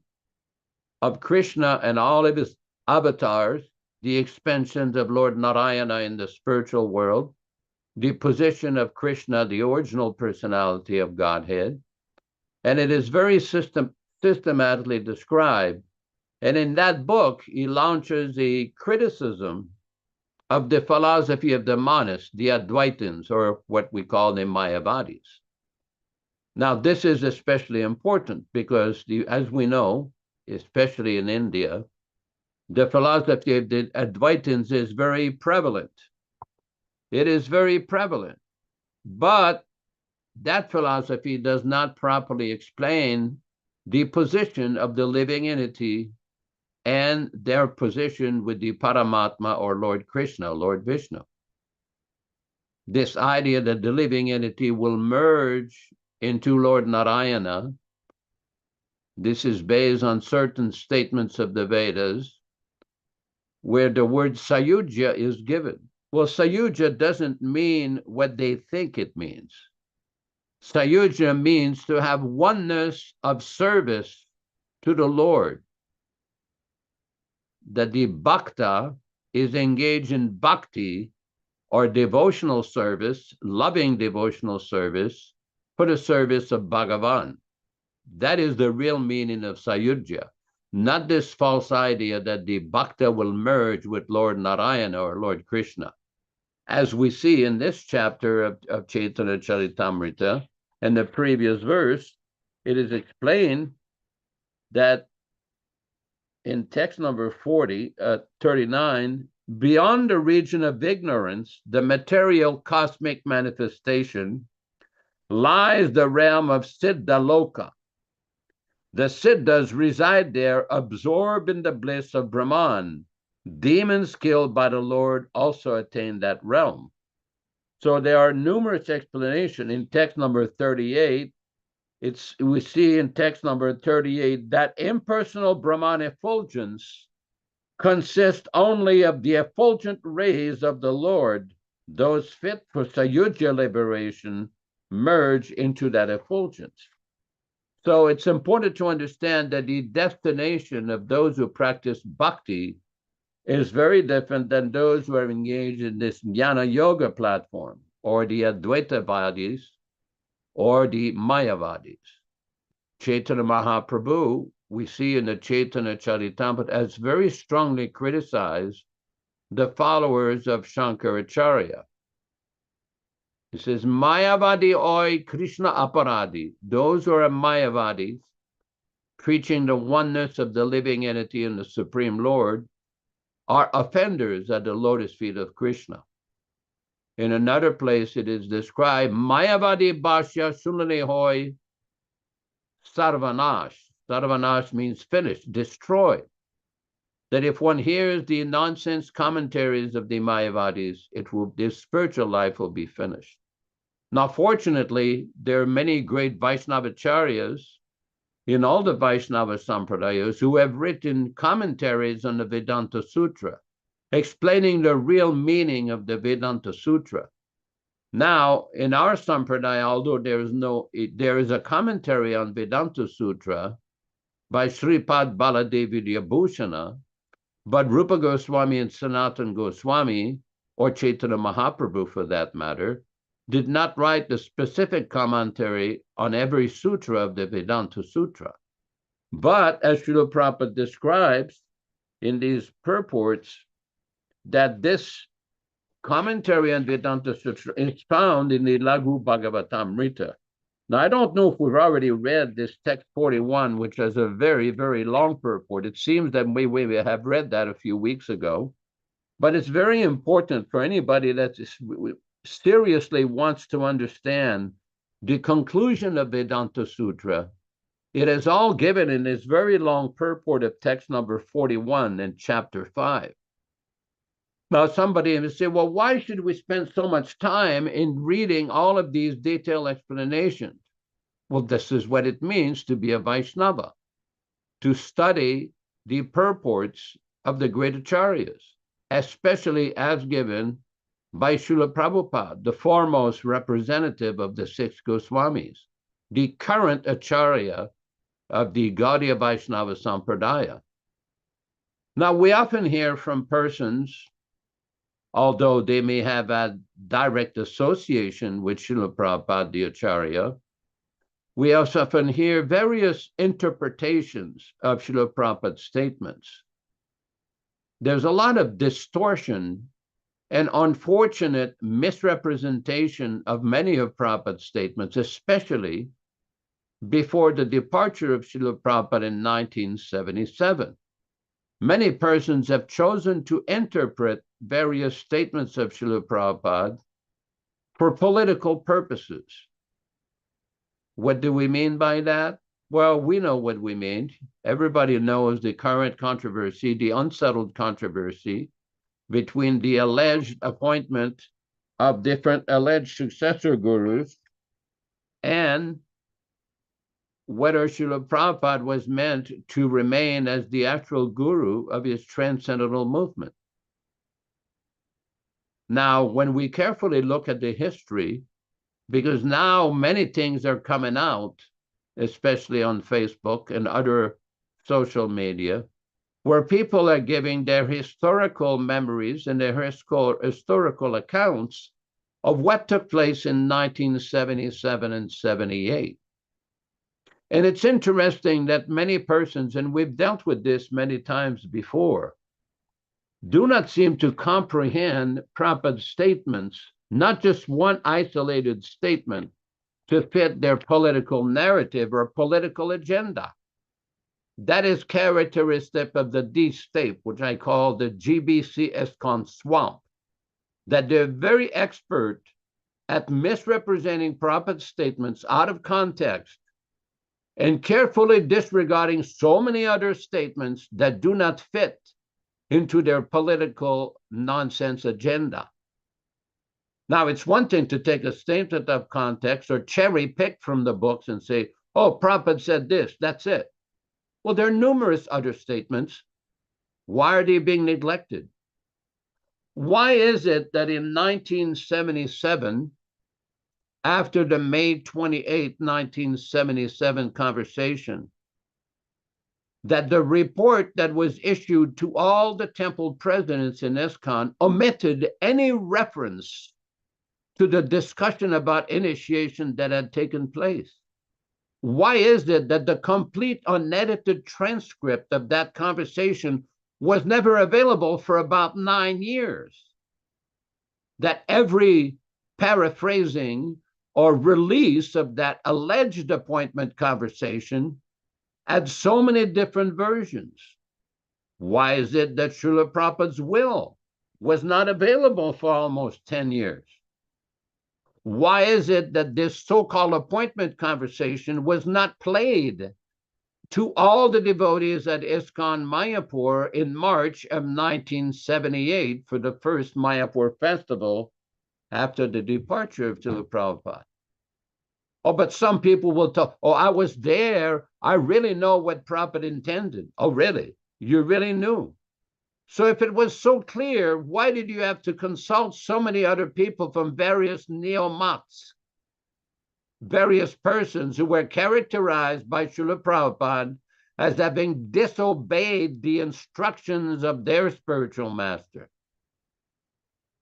of Krishna and all of his avatars, the expansions of Lord Narayana in the spiritual world, the position of Krishna, the original personality of Godhead. And it is very systematically described. And in that book, he launches a criticism of the philosophy of the monists, the Advaitins, or what we call the Mayavadis. Now, this is especially important because, as we know, especially in India, the philosophy of the Advaitins is very prevalent. It is very prevalent. But that philosophy does not properly explain the position of the living entity and their position with the Paramatma or Lord Krishna, Lord Vishnu. this idea that the living entity will merge into Lord Narayana. This is based on certain statements of the Vedas, where the word Sayujya is given. Well, Sayujya doesn't mean what they think it means. Sayujya means to have oneness of service to the Lord. That the bhakta is engaged in bhakti, or devotional service, loving devotional service, for the service of Bhagavan. That is the real meaning of Sayujya, not this false idea that the bhakta will merge with Lord Narayana or Lord Krishna. As we see in this chapter of Chaitanya Charitamrita, and the previous verse, it is explained that in text number 39, beyond the region of ignorance, the material cosmic manifestation, lies the realm of Siddhaloka. The Siddhas reside there, absorbed in the bliss of Brahman. Demons killed by the Lord also attain that realm. So there are numerous explanations. In text number 38, we see in text number 38 that impersonal Brahman effulgence consists only of the effulgent rays of the Lord. Those fit for Sayujya liberation merge into that effulgence. So it's important to understand that the destination of those who practice bhakti is very different than those who are engaged in this jnana yoga platform, or the Advaitavadis, or the Mayavadis. Chaitanya Mahaprabhu, we see in the Chaitanya Charitamrita, has very strongly criticized the followers of Shankaracharya. He says, Mayavadi oi Krishna aparadi. Those who are Mayavadis, preaching the oneness of the living entity and the Supreme Lord, are offenders at the lotus feet of Krishna. In another place, it is described, Mayavadi Bhashya Sunani Hoy Sarvanash. Sarvanash means finished, destroyed. That if one hears the nonsense commentaries of the Mayavadis, this spiritual life will be finished. Now, fortunately, there are many great Vaishnavacharyas in all the Vaishnava Sampradayas who have written commentaries on the Vedanta Sutra, explaining the real meaning of the Vedanta Sutra. Now, in our Sampradaya, although there is a commentary on Vedanta Sutra by Sripad Baladevi Bhusana, but Rupa Goswami and Sanatana Goswami, or Chaitanya Mahaprabhu for that matter, did not write the specific commentary on every sutra of the Vedanta Sutra. But as Srila Prabhupada describes in these purports, that this commentary on Vedanta Sutra is found in the Laghu Bhagavatamrita. Now, I don't know if we've already read this text 41, which has a very, very long purport. It seems that we have read that a few weeks ago, but it's very important for anybody that seriously wants to understand the conclusion of Vedanta Sutra. It is all given in this very long purport of text number 41 in chapter 5. Now, somebody may say, well, why should we spend so much time in reading all of these detailed explanations? Well, this is what it means to be a Vaishnava, to study the purports of the great acharyas, especially as given by Srila Prabhupada, the foremost representative of the 6 Goswamis, the current acharya of the Gaudiya Vaishnava Sampradaya. Now, we often hear from persons, although they may have a direct association with Srila Prabhupada, the acharya, we also often hear various interpretations of Srila Prabhupada's statements. There's a lot of distortion and unfortunate misrepresentation of many of Prabhupada's statements, especially before the departure of Srila Prabhupada in 1977. Many persons have chosen to interpret various statements of Srila Prabhupada for political purposes. What do we mean by that? Well, we know what we mean. Everybody knows the current controversy, the unsettled controversy between the alleged appointment of different alleged successor gurus, and whether Srila Prabhupada was meant to remain as the actual guru of his transcendental movement. Now, when we carefully look at the history, because now many things are coming out, especially on Facebook and other social media, where people are giving their historical memories and their historical accounts of what took place in 1977 and 78. And it's interesting that many persons, and we've dealt with this many times before, do not seem to comprehend Prabhupada's statements, not just one isolated statement, to fit their political narrative or political agenda. That is characteristic of the D state, which I call the GBC ISKCON swamp, that they're very expert at misrepresenting Prabhupada's statements out of context and carefully disregarding so many other statements that do not fit into their political nonsense agenda. Now, it's one thing to take a statement of context or cherry pick from the books and say, oh, Prabhupada said this, that's it. Well, there are numerous other statements. Why are they being neglected? Why is it that in 1977, after the May 28, 1977 conversation, that the report that was issued to all the temple presidents in ISKCON omitted any reference to the discussion about initiation that had taken place? Why is it that the complete unedited transcript of that conversation was never available for about 9 years? That every paraphrasing or release of that alleged appointment conversation had so many different versions. Why is it that Srila Prabhupada's will was not available for almost 10 years? Why is it that this so-called appointment conversation was not played to all the devotees at ISKCON Mayapur in March of 1978 for the first Mayapur festival after the departure of Srila Prabhupada? Oh, but some people will talk, oh, I was there. I really know what Prabhupada intended. Oh, really? You really knew? So if it was so clear, why did you have to consult so many other people from various neo-mats, various persons who were characterized by Srila Prabhupada as having disobeyed the instructions of their spiritual master?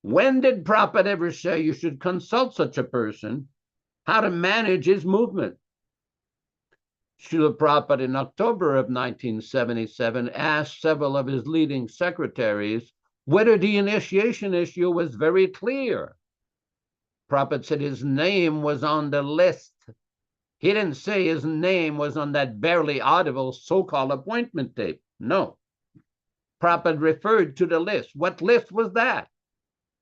When did Prabhupada ever say you should consult such a person how to manage his movement? Srila Prabhupada in October of 1977 asked several of his leading secretaries whether the initiation issue was very clear. Prabhupada said his name was on the list. He didn't say his name was on that barely audible so-called appointment tape. No. Prabhupada referred to the list. What list was that?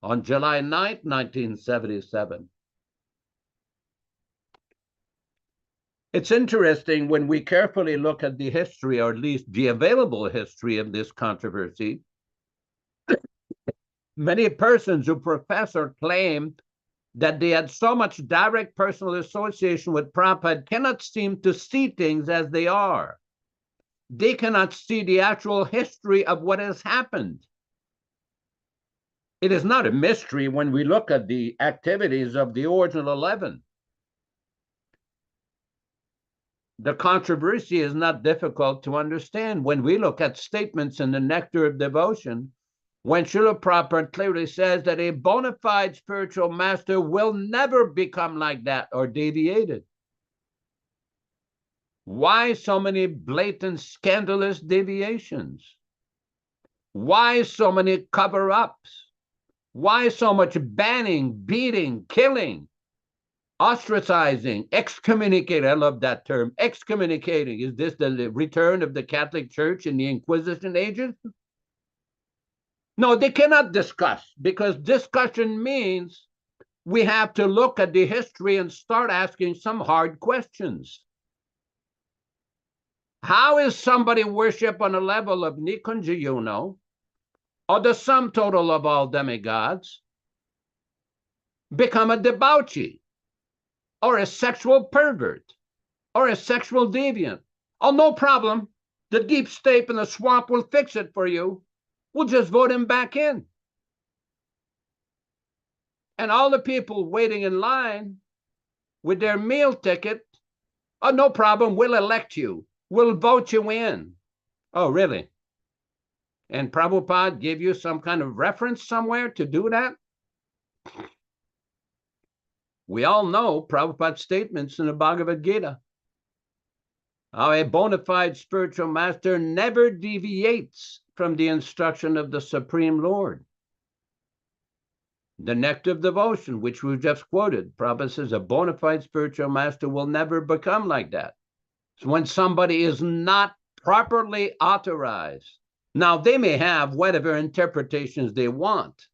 On July 9th, 1977. It's interesting when we carefully look at the history, or at least the available history of this controversy. Many persons who profess or claim that they had so much direct personal association with Prabhupada cannot seem to see things as they are. They cannot see the actual history of what has happened. It is not a mystery when we look at the activities of the original 11. The controversy is not difficult to understand when we look at statements in the Nectar of Devotion, when Srila Prabhupada clearly says that a bona fide spiritual master will never become like that or deviated. Why so many blatant, scandalous deviations? Why so many cover-ups? Why so much banning, beating, killing, ostracizing, excommunicating? I love that term, excommunicating. Is this the return of the Catholic Church in the Inquisition ages? No, they cannot discuss, because discussion means we have to look at the history and start asking some hard questions. How is somebody worship on a level of Nikunja, or the sum total of all demigods, become a debauchee or a sexual pervert or a sexual deviant. Oh, no problem. The deep state and the swamp will fix it for you. We'll just vote him back in. And all the people waiting in line with their meal ticket, oh, no problem. We'll elect you. We'll vote you in. Oh, really? And Prabhupada gave you some kind of reference somewhere to do that? We all know Prabhupada's statements in the Bhagavad Gita. How a bona fide spiritual master never deviates from the instruction of the Supreme Lord. The nectar of devotion, which we just quoted, Prabhupada says a bona fide spiritual master will never become like that. So when somebody is not properly authorized, now they may have whatever interpretations they want,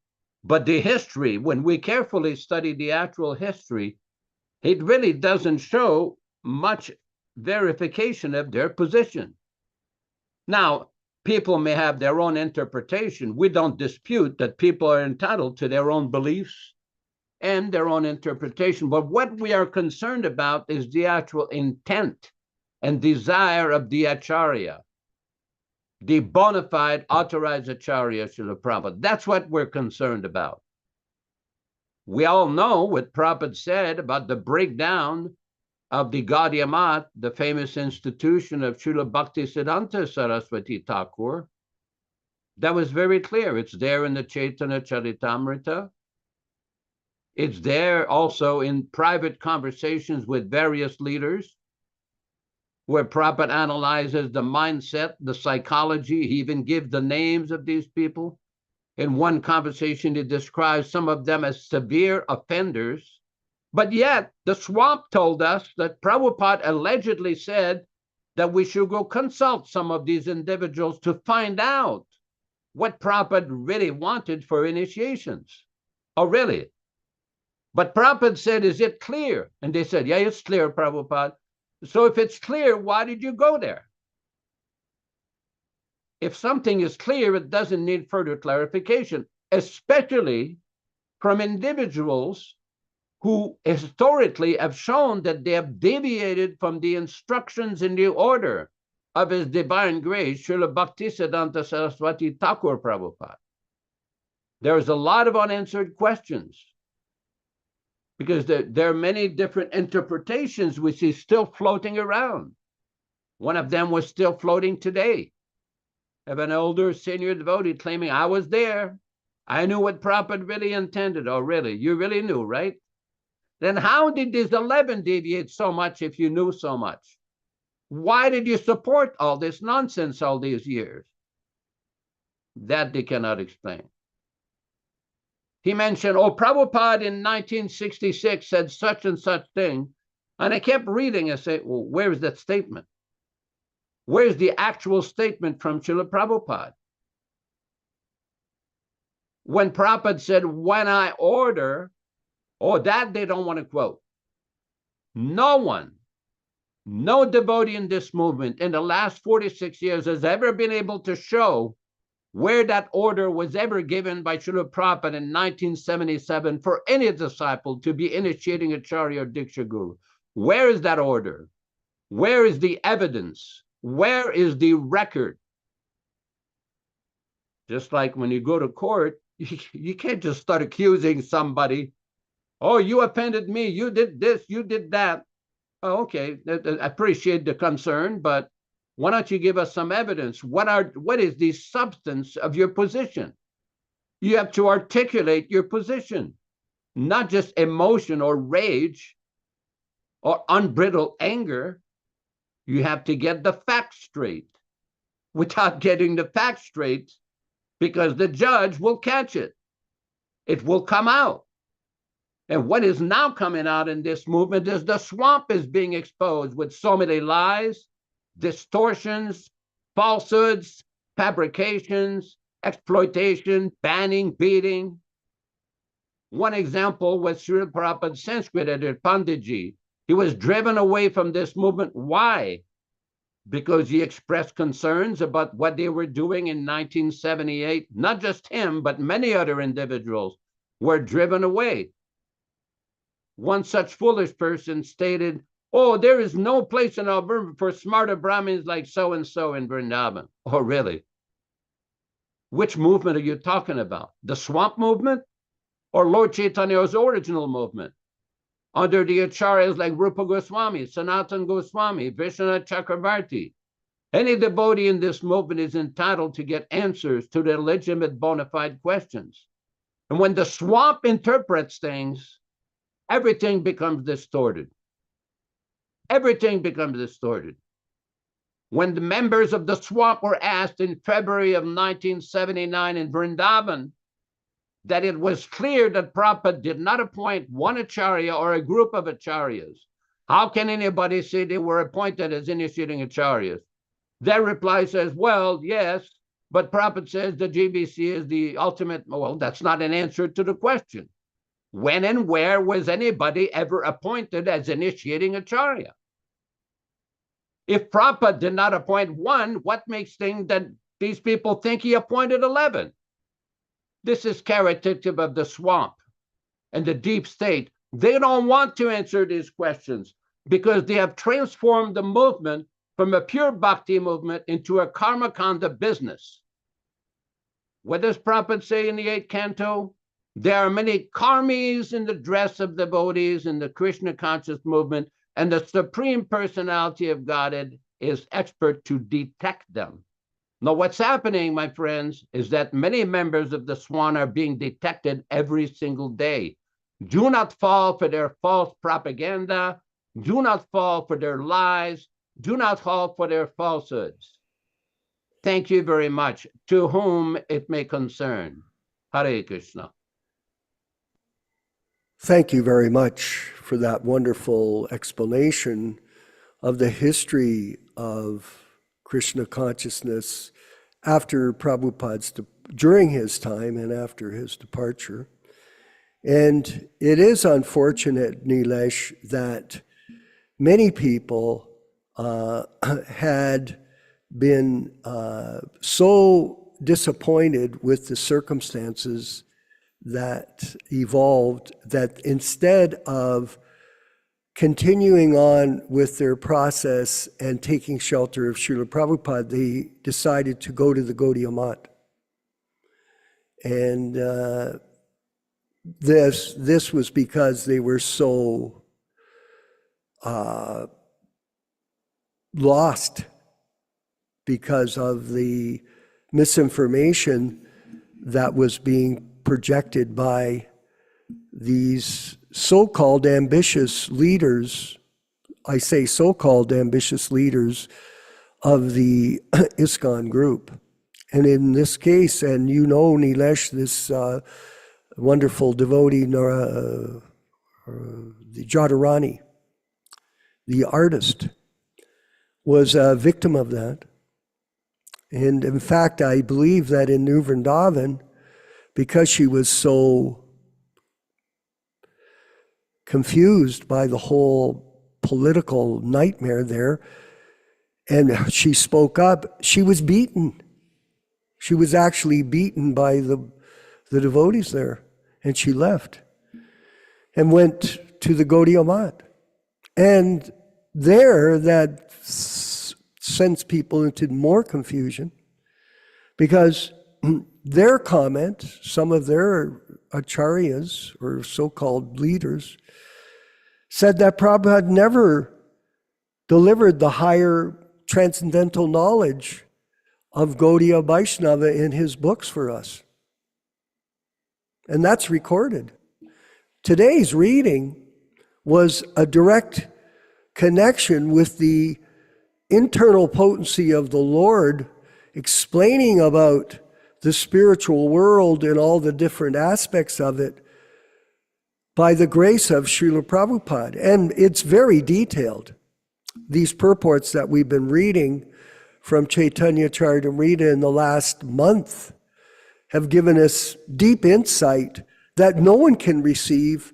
but the history, when we carefully study the actual history, it really doesn't show much verification of their position. Now, people may have their own interpretation. We don't dispute that people are entitled to their own beliefs and their own interpretation. But what we are concerned about is the actual intent and desire of the Acharya, the bona fide authorized Acharya Srila Prabhupada. That's what we're concerned about. We all know what Prabhupada said about the breakdown of the Gaudiya Math, the famous institution of Srila Bhaktisiddhanta Saraswati Thakur. That was very clear. It's there in the Chaitanya Charitamrita. It's there also in private conversations with various leaders, where Prabhupada analyzes the mindset, the psychology. He even gives the names of these people. In one conversation, he describes some of them as severe offenders. But yet, the swamp told us that Prabhupada allegedly said that we should go consult some of these individuals to find out what Prabhupada really wanted for initiations. Oh, really? But Prabhupada said, is it clear? And they said, yeah, it's clear, Prabhupada. So if it's clear, why did you go there? If something is clear, it doesn't need further clarification, especially from individuals who historically have shown that they have deviated from the instructions in the order of His Divine Grace, Srila Bhaktisiddhanta Saraswati Thakur Prabhupada. There's a lot of unanswered questions because there are many different interpretations we see still floating around. One of them was still floating today, of an older senior devotee claiming, I was there. I knew what Prabhupada really intended. Oh, really? You really knew, right? Then how did these 11 deviate so much if you knew so much? Why did you support all this nonsense all these years? That they cannot explain. He mentioned, oh, Prabhupada in 1966 said such and such thing. And I kept reading and say, well, where's that statement? Where's the actual statement from Srila Prabhupada? When Prabhupada said, when I order, oh, that they don't want to quote. No one, no devotee in this movement in the last 46 years has ever been able to show where that order was ever given by Srila Prabhupada in 1977 for any disciple to be initiating Acharya or Diksha Guru. Where is that order? Where is the evidence? Where is the record? Just like when you go to court, you can't just start accusing somebody. Oh, you offended me. You did this. You did that. Oh, okay. I appreciate the concern, but why don't you give us some evidence? What is the substance of your position? You have to articulate your position, not just emotion or rage or unbridled anger. You have to get the facts straight. Without getting the facts straight, because the judge will catch it. It will come out. And what is now coming out in this movement is the swamp is being exposed with so many lies, distortions, falsehoods, fabrications, exploitation, banning, beating. One example was Srila Prabhupada's Sanskrit editor, Panditji. He was driven away from this movement. Why? Because he expressed concerns about what they were doing in 1978. Not just him, but many other individuals were driven away. One such foolish person stated, "Oh, there is no place in our world for smarter Brahmins like so-and-so in Vrindavan." Oh, really? Which movement are you talking about? The swamp movement or Lord Chaitanya's original movement? Under the acharyas like Rupa Goswami, Sanatana Goswami, Vishwanath Chakravarti. Any devotee in this movement is entitled to get answers to their legitimate bona fide questions. And when the swamp interprets things, everything becomes distorted. Everything becomes distorted. When the members of the swamp were asked in February of 1979 in Vrindavan that it was clear that Prabhupada did not appoint one acharya or a group of acharyas, how can anybody say they were appointed as initiating acharyas? Their reply says, well, yes, but Prabhupada says the GBC is the ultimate. Well, that's not an answer to the question. When and where was anybody ever appointed as initiating acharya? If Prabhupada did not appoint one, what makes things that these people think he appointed 11? This is characteristic of the swamp and the deep state. They don't want to answer these questions because they have transformed the movement from a pure bhakti movement into a karmakanda business. What does Prabhupada say in the 8th canto? There are many karmis in the dress of devotees in the Krishna conscious movement, and the Supreme Personality of Godhead is expert to detect them. Now, what's happening, my friends, is that many members of the Swan are being detected every single day. Do not fall for their false propaganda. Do not fall for their lies. Do not fall for their falsehoods. Thank you very much. To whom it may concern. Hare Krishna. Thank you very much for that wonderful explanation of the history of Krishna consciousness after Prabhupada's, during his time and after his departure. And it is unfortunate, Nilesh, that many people had been so disappointed with the circumstances that evolved that instead of continuing on with their process and taking shelter of Srila Prabhupada, they decided to go to the Gaudiya Math. And this was because they were so lost because of the misinformation that was being projected by these so-called ambitious leaders. I say so-called ambitious leaders of the ISKCON group. And in this case, and you know, Nilesh, this wonderful devotee, the Jadharani, the artist, was a victim of that. And in fact, I believe that in New Vrindavan, because she was so confused by the whole political nightmare there, and she spoke up, she was beaten. She was actually beaten by the devotees there, and she left and went to the Gaudiya Math. And there, that sends people into more confusion because their comment, some of their acharyas or so-called leaders, said that Prabhupada had never delivered the higher transcendental knowledge of Gaudiya Vaishnava in his books for us. And that's recorded. Today's reading was a direct connection with the internal potency of the Lord, explaining about the spiritual world and all the different aspects of it by the grace of Srila Prabhupada. And it's very detailed. These purports that we've been reading from Chaitanya Charitamrita in the last month have given us deep insight that no one can receive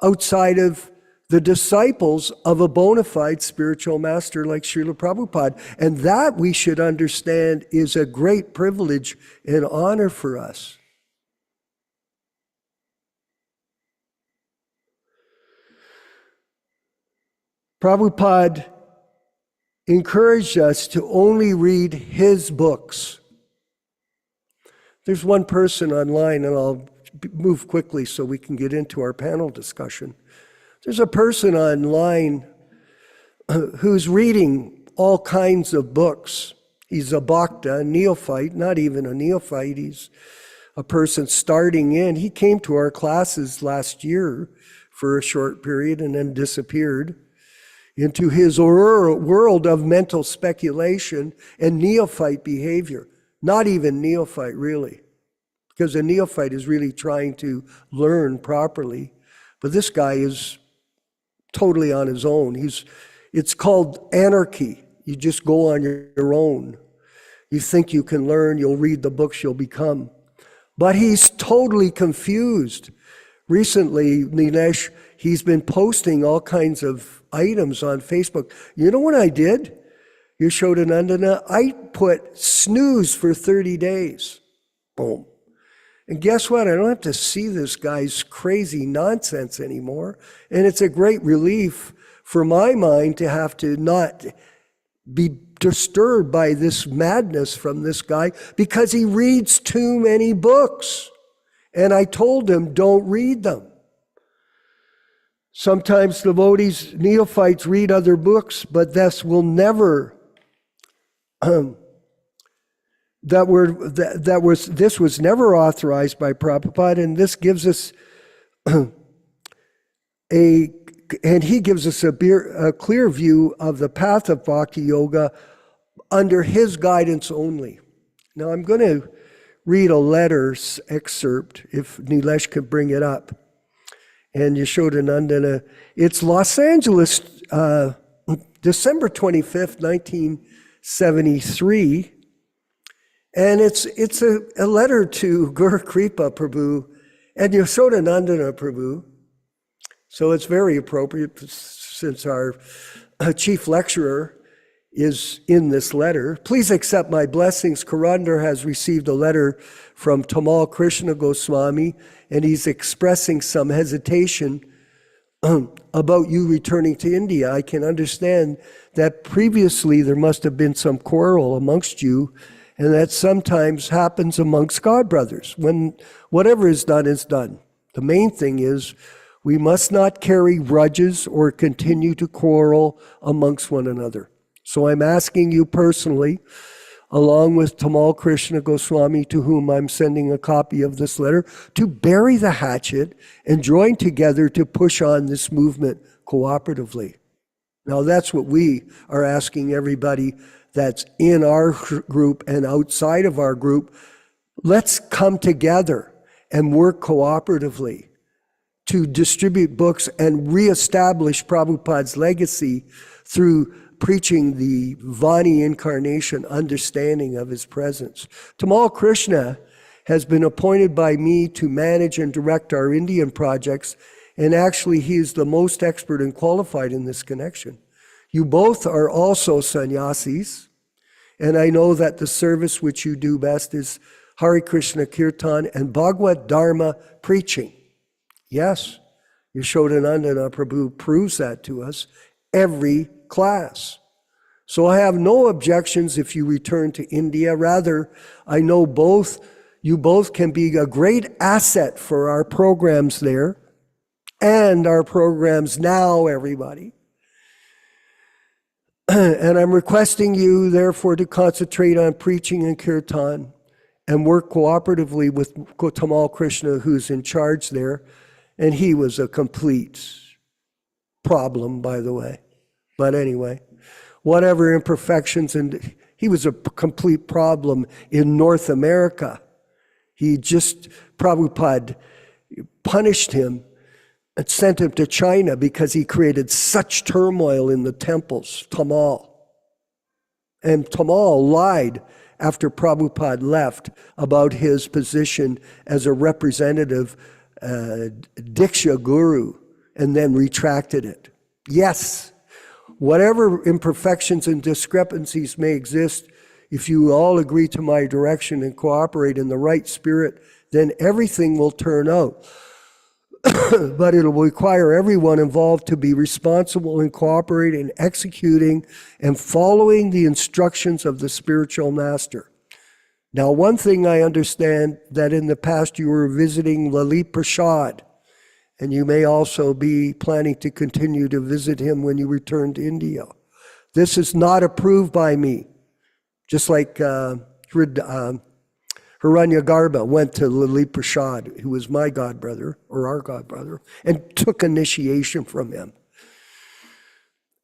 outside of the disciples of a bona fide spiritual master like Srila Prabhupada. And that, we should understand, is a great privilege and honor for us. Prabhupada encouraged us to only read his books. There's one person online, and I'll move quickly so we can get into our panel discussion. There's a person online who's reading all kinds of books. He's a bhakta, a neophyte, not even a neophyte. He's a person starting in. He came to our classes last year for a short period and then disappeared into his world of mental speculation and neophyte behavior. Not even neophyte, really, because a neophyte is really trying to learn properly. But this guy is totally on his own. It's called anarchy. You just go on your own. You think you can learn, you'll read the books, you'll become. But he's totally confused. Recently, Nilesh, he's been posting all kinds of items on Facebook. You know what I did? Nityānanda, I put snooze for 30 days. Boom. And guess what? I don't have to see this guy's crazy nonsense anymore. And it's a great relief for my mind to have to not be disturbed by this madness from this guy because he reads too many books. And I told him, don't read them. Sometimes devotees, neophytes read other books, but this will never, this was never authorized by Prabhupada, and this gives us he gives us a clear view of the path of Bhakti Yoga under his guidance only. Now I'm going to read a letter excerpt, if Nilesh could bring it up. And Nityānanda, it's Los Angeles, December 25th, 1973. And it's a letter to Guru Kripa Prabhu and Nityānanda Prabhu. So it's very appropriate since our chief lecturer is in this letter. Please accept my blessings. Kurandar has received a letter from Tamal Krishna Goswami, and he's expressing some hesitation about you returning to India. I can understand that previously there must have been some quarrel amongst you, and that sometimes happens amongst God brothers. When whatever is done is done. The main thing is we must not carry grudges or continue to quarrel amongst one another. So I'm asking you personally, along with Tamal Krishna Goswami, to whom I'm sending a copy of this letter, to bury the hatchet and join together to push on this movement cooperatively. Now that's what we are asking everybody that's in our group and outside of our group. Let's come together and work cooperatively to distribute books and reestablish Prabhupada's legacy through preaching the Vani incarnation understanding of his presence. Tamal Krishna has been appointed by me to manage and direct our Indian projects, and actually he is the most expert and qualified in this connection. You both are also sannyasis, and I know that the service which you do best is Hare Krishna Kirtan and Bhagavad Dharma preaching. Yes, Nityānanda Prabhu proves that to us every class. So I have no objections if you return to India. Rather, I know you both can be a great asset for our programs there and our programs now, everybody. And I'm requesting you, therefore, to concentrate on preaching and kirtan and work cooperatively with Tamal Krishna, who's in charge there. And he was a complete problem, by the way. But anyway, whatever imperfections, and he was a complete problem in North America. Prabhupada punished him and sent him to China because he created such turmoil in the temples, Tamal. And Tamal lied after Prabhupada left about his position as a representative Diksha Guru, and then retracted it. Yes, whatever imperfections and discrepancies may exist, if you all agree to my direction and cooperate in the right spirit, then everything will turn out. but it'll require everyone involved to be responsible in cooperating, executing, and following the instructions of the spiritual master. Now, one thing I understand that in the past you were visiting Lalit Prasad, and you may also be planning to continue to visit him when you return to India. This is not approved by me. Just like Hiranyagarbha went to Lalit Prasad, who was my godbrother, or our godbrother, and took initiation from him.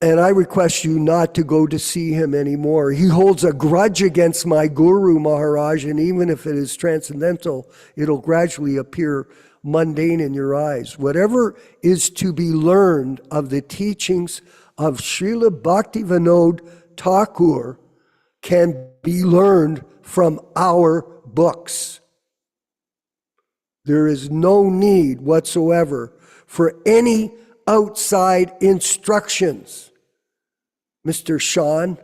And I request you not to go to see him anymore. He holds a grudge against my Guru Maharaj, and even if it is transcendental, it'll gradually appear mundane in your eyes. Whatever is to be learned of the teachings of Srila Bhaktivinoda Thakur can be learned from our books. There is no need whatsoever for any outside instructions. Mr. Sean,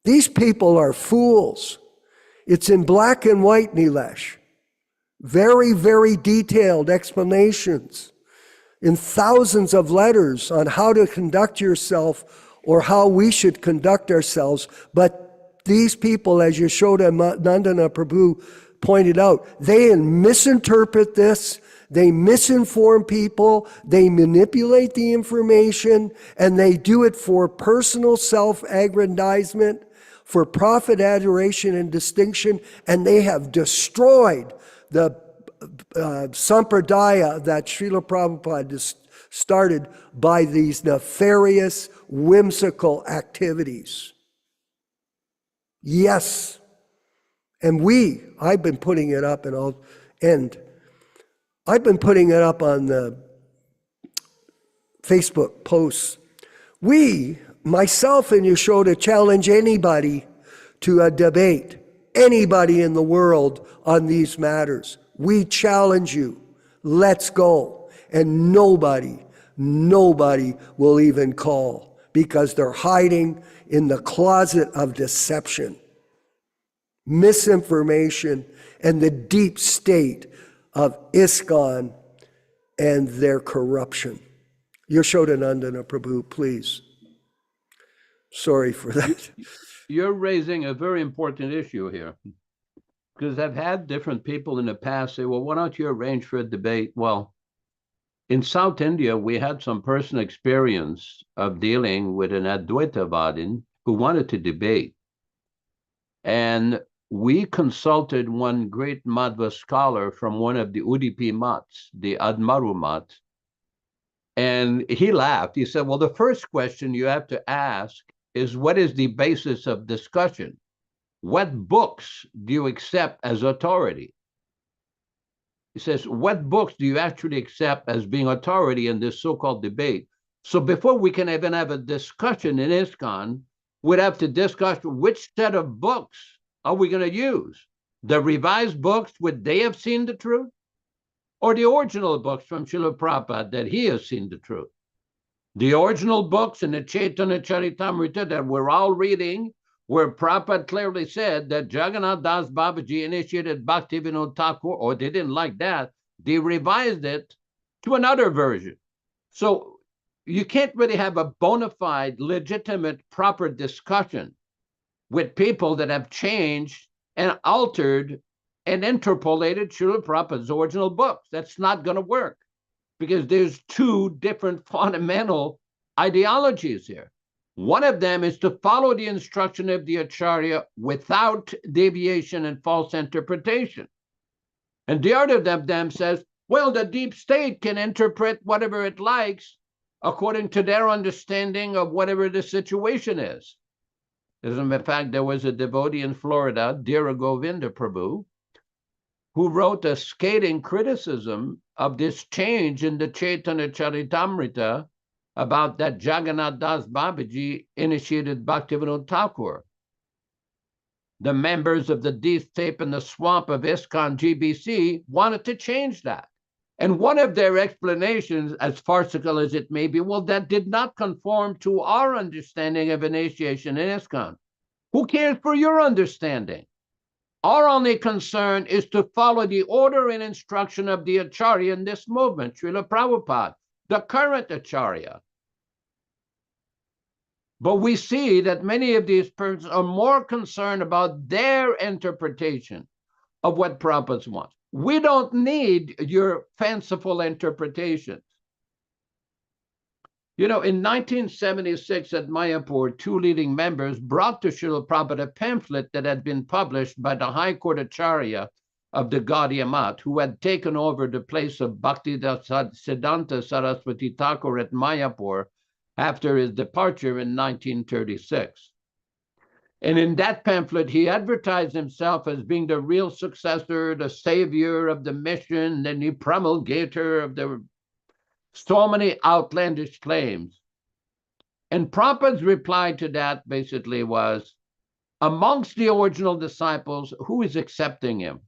these people are fools. It's in black and white, Nilesh. Very, very detailed explanations in thousands of letters on how to conduct yourself or how we should conduct ourselves. But these people, as Nityānanda Prabhu pointed out, they misinterpret this, they misinform people, they manipulate the information, and they do it for personal self-aggrandizement, for profit, adoration, and distinction, and they have destroyed the sampradaya that Srila Prabhupada started by these nefarious, whimsical activities. Yes. And I've been putting it up, and I'll end. I've been putting it up on the Facebook posts. Myself and Yashoda, challenge anybody to a debate, anybody in the world on these matters. We challenge you. Let's go. And nobody will even call because they're hiding in the closet of deception, misinformation, and the deep state of ISKCON and their corruption. Yashodanandana Prabhu, please. Sorry for that. You're raising a very important issue here, because I've had different people in the past say, well, why don't you arrange for a debate? Well, in South India, we had some personal experience of dealing with an Advaitavadin who wanted to debate. And we consulted one great Madhva scholar from one of the Udupi mats, the Admaru mat, and he laughed. He said, well, the first question you have to ask is, what is the basis of discussion? What books do you accept as authority? He says, what books do you actually accept as being authority in this so-called debate? So before we can even have a discussion in ISKCON, we'd have to discuss which set of books are we going to use? The revised books, would they have seen the truth? Or the original books from Srila Prabhupada that he has seen the truth? The original books in the Chaitanya Charitamrita that we're all reading, where Prabhupada clearly said that Jagannath Das Babaji initiated Bhaktivinoda Thakur, or they didn't like that, they revised it to another version. So you can't really have a bona fide, legitimate, proper discussion with people that have changed and altered and interpolated Srila Prabhupada's original books. That's not going to work, because there's two different fundamental ideologies here. One of them is to follow the instruction of the Acharya without deviation and false interpretation. And the other of them says, well, the deep state can interpret whatever it likes according to their understanding of whatever the situation is. As a matter of fact, there was a devotee in Florida, Dira Govinda Prabhu, who wrote a scathing criticism of this change in the Chaitanya Charitamrita about that Jagannath Das Babaji initiated Bhaktivinoda Thakur. The members of the deep tape in the swamp of ISKCON GBC wanted to change that. And one of their explanations, as farcical as it may be, well, that did not conform to our understanding of initiation in ISKCON. Who cares for your understanding? Our only concern is to follow the order and instruction of the Acharya in this movement, Srila Prabhupada, the current Acharya. But we see that many of these persons are more concerned about their interpretation of what Prabhupada wants. We don't need your fanciful interpretations. You know, in 1976 at Mayapur, two leading members brought to Srila Prabhupada a pamphlet that had been published by the High Court Acharya of the Gaudiya Math, who had taken over the place of Bhaktisiddhanta Saraswati Thakur at Mayapur after his departure in 1936. And in that pamphlet, he advertised himself as being the real successor, the savior of the mission, and the promulgator of the so many outlandish claims. And Prabhupada's reply to that basically was, amongst the original disciples, who is accepting him?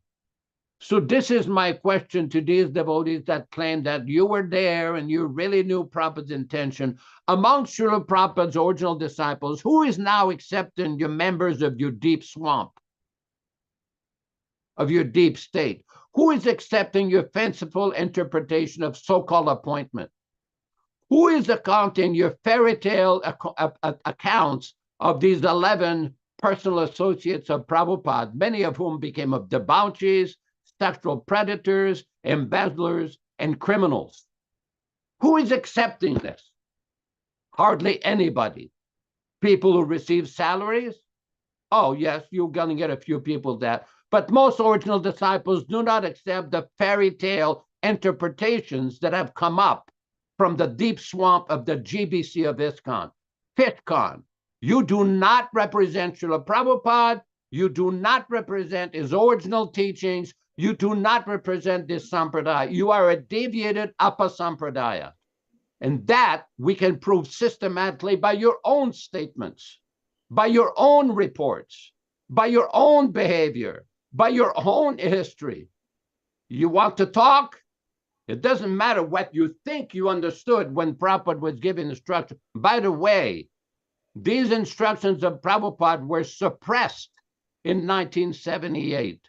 So this is my question to these devotees that claim that you were there and you really knew Prabhupada's intention. Amongst Srila Prabhupada's original disciples, who is now accepting your members of your deep swamp, of your deep state? Who is accepting your fanciful interpretation of so-called appointment? Who is accounting your fairy tale accounts of these 11 personal associates of Prabhupada, many of whom became of debauchees, sexual predators, embezzlers, and criminals? Who is accepting this? Hardly anybody. People who receive salaries? Oh, yes, you're going to get a few people that. But most original disciples do not accept the fairy tale interpretations that have come up from the deep swamp of the GBC of ISKCON. FitCon, you do not represent Srila Prabhupada. You do not represent his original teachings. You do not represent this sampradaya. You are a deviated apasampradaya. And that we can prove systematically by your own statements, by your own reports, by your own behavior, by your own history. You want to talk? It doesn't matter what you think you understood when Prabhupada was giving instruction. By the way, these instructions of Prabhupada were suppressed in 1978.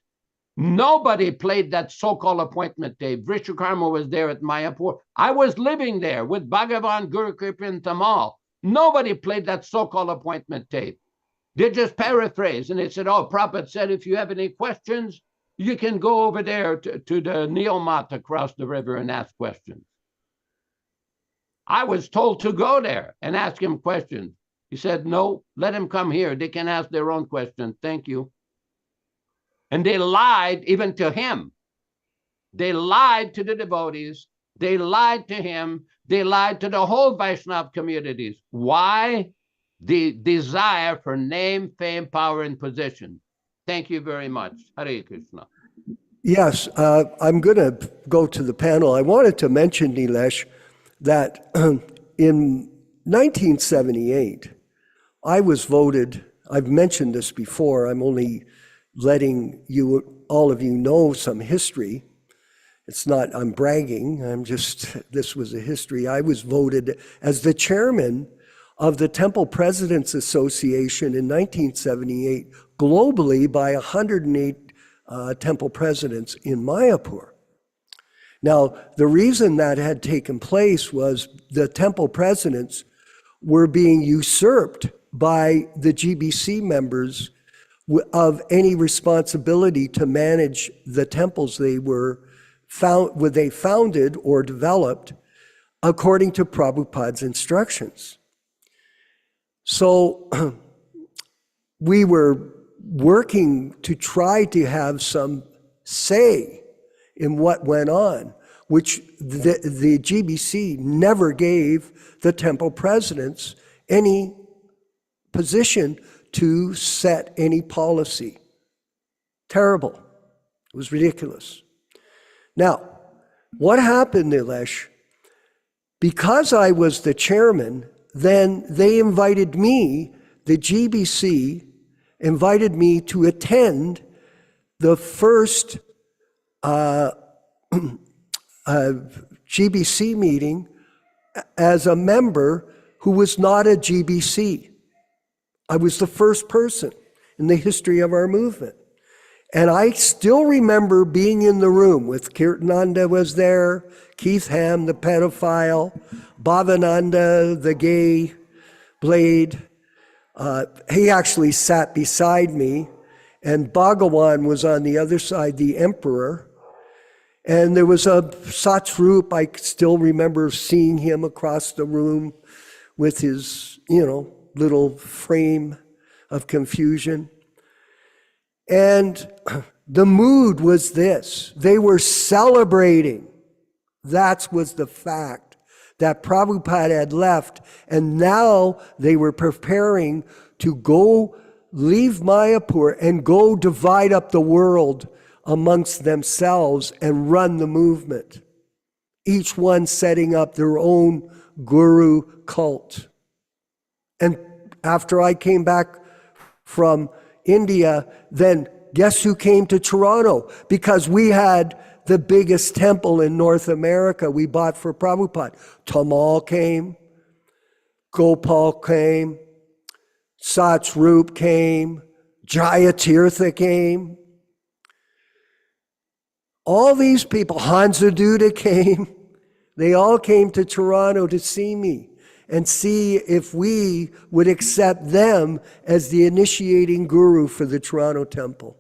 Nobody played that so-called appointment tape. Vishwakarma was there at Mayapur. I was living there with Bhagavan, Guru Kripa, and Tamal. Nobody played that so-called appointment tape. They just paraphrased, and they said, oh, Prabhupada said, if you have any questions, you can go over there to the Neomat across the river and ask questions. I was told to go there and ask him questions. He said, no, let him come here. They can ask their own questions. Thank you. And they lied even to him. They lied to the devotees. They lied to him. They lied to the whole Vaishnava communities. Why? The desire for name, fame, power, and position. Thank you very much. Hare Krishna. Yes, I'm going to go to the panel. I wanted to mention, Nilesh, that in 1978, I was voted, I've mentioned this before, I'm only letting you, all of you know some history. It's not, I'm bragging, I'm just, this was a history. I was voted as the chairman of the Temple Presidents Association in 1978, globally by 108 temple presidents in Mayapur. Now, the reason that had taken place was the temple presidents were being usurped by the GBC members of any responsibility to manage the temples they founded or developed according to Prabhupada's instructions. So we were working to try to have some say in what went on, which the GBC never gave the temple presidents any position to set any policy. Terrible. It was ridiculous. Now, what happened, Nilesh? Because I was the chairman, then they invited me, the GBC invited me to attend the first GBC meeting as a member who was not a GBC. I was the first person in the history of our movement. And I still remember being in the room with Nityānanda was there, Keith Ham, the pedophile, Bhavananda, the gay blade. He actually sat beside me, and Bhagawan was on the other side, the emperor. And there was a Satsrup, I still remember seeing him across the room with his, little frame of confusion. And the mood was this. They were celebrating. That was the fact, that Prabhupada had left, and now they were preparing to go leave Mayapur and go divide up the world amongst themselves and run the movement. Each one setting up their own guru cult. And after I came back from India, then guess who came to Toronto? Because we had the biggest temple in North America we bought for Prabhupada. Tamal came, Gopal came, Satsrup came, Jayatirtha came. All these people, Hansaduta came. They all came to Toronto to see me and see if we would accept them as the initiating guru for the Toronto temple.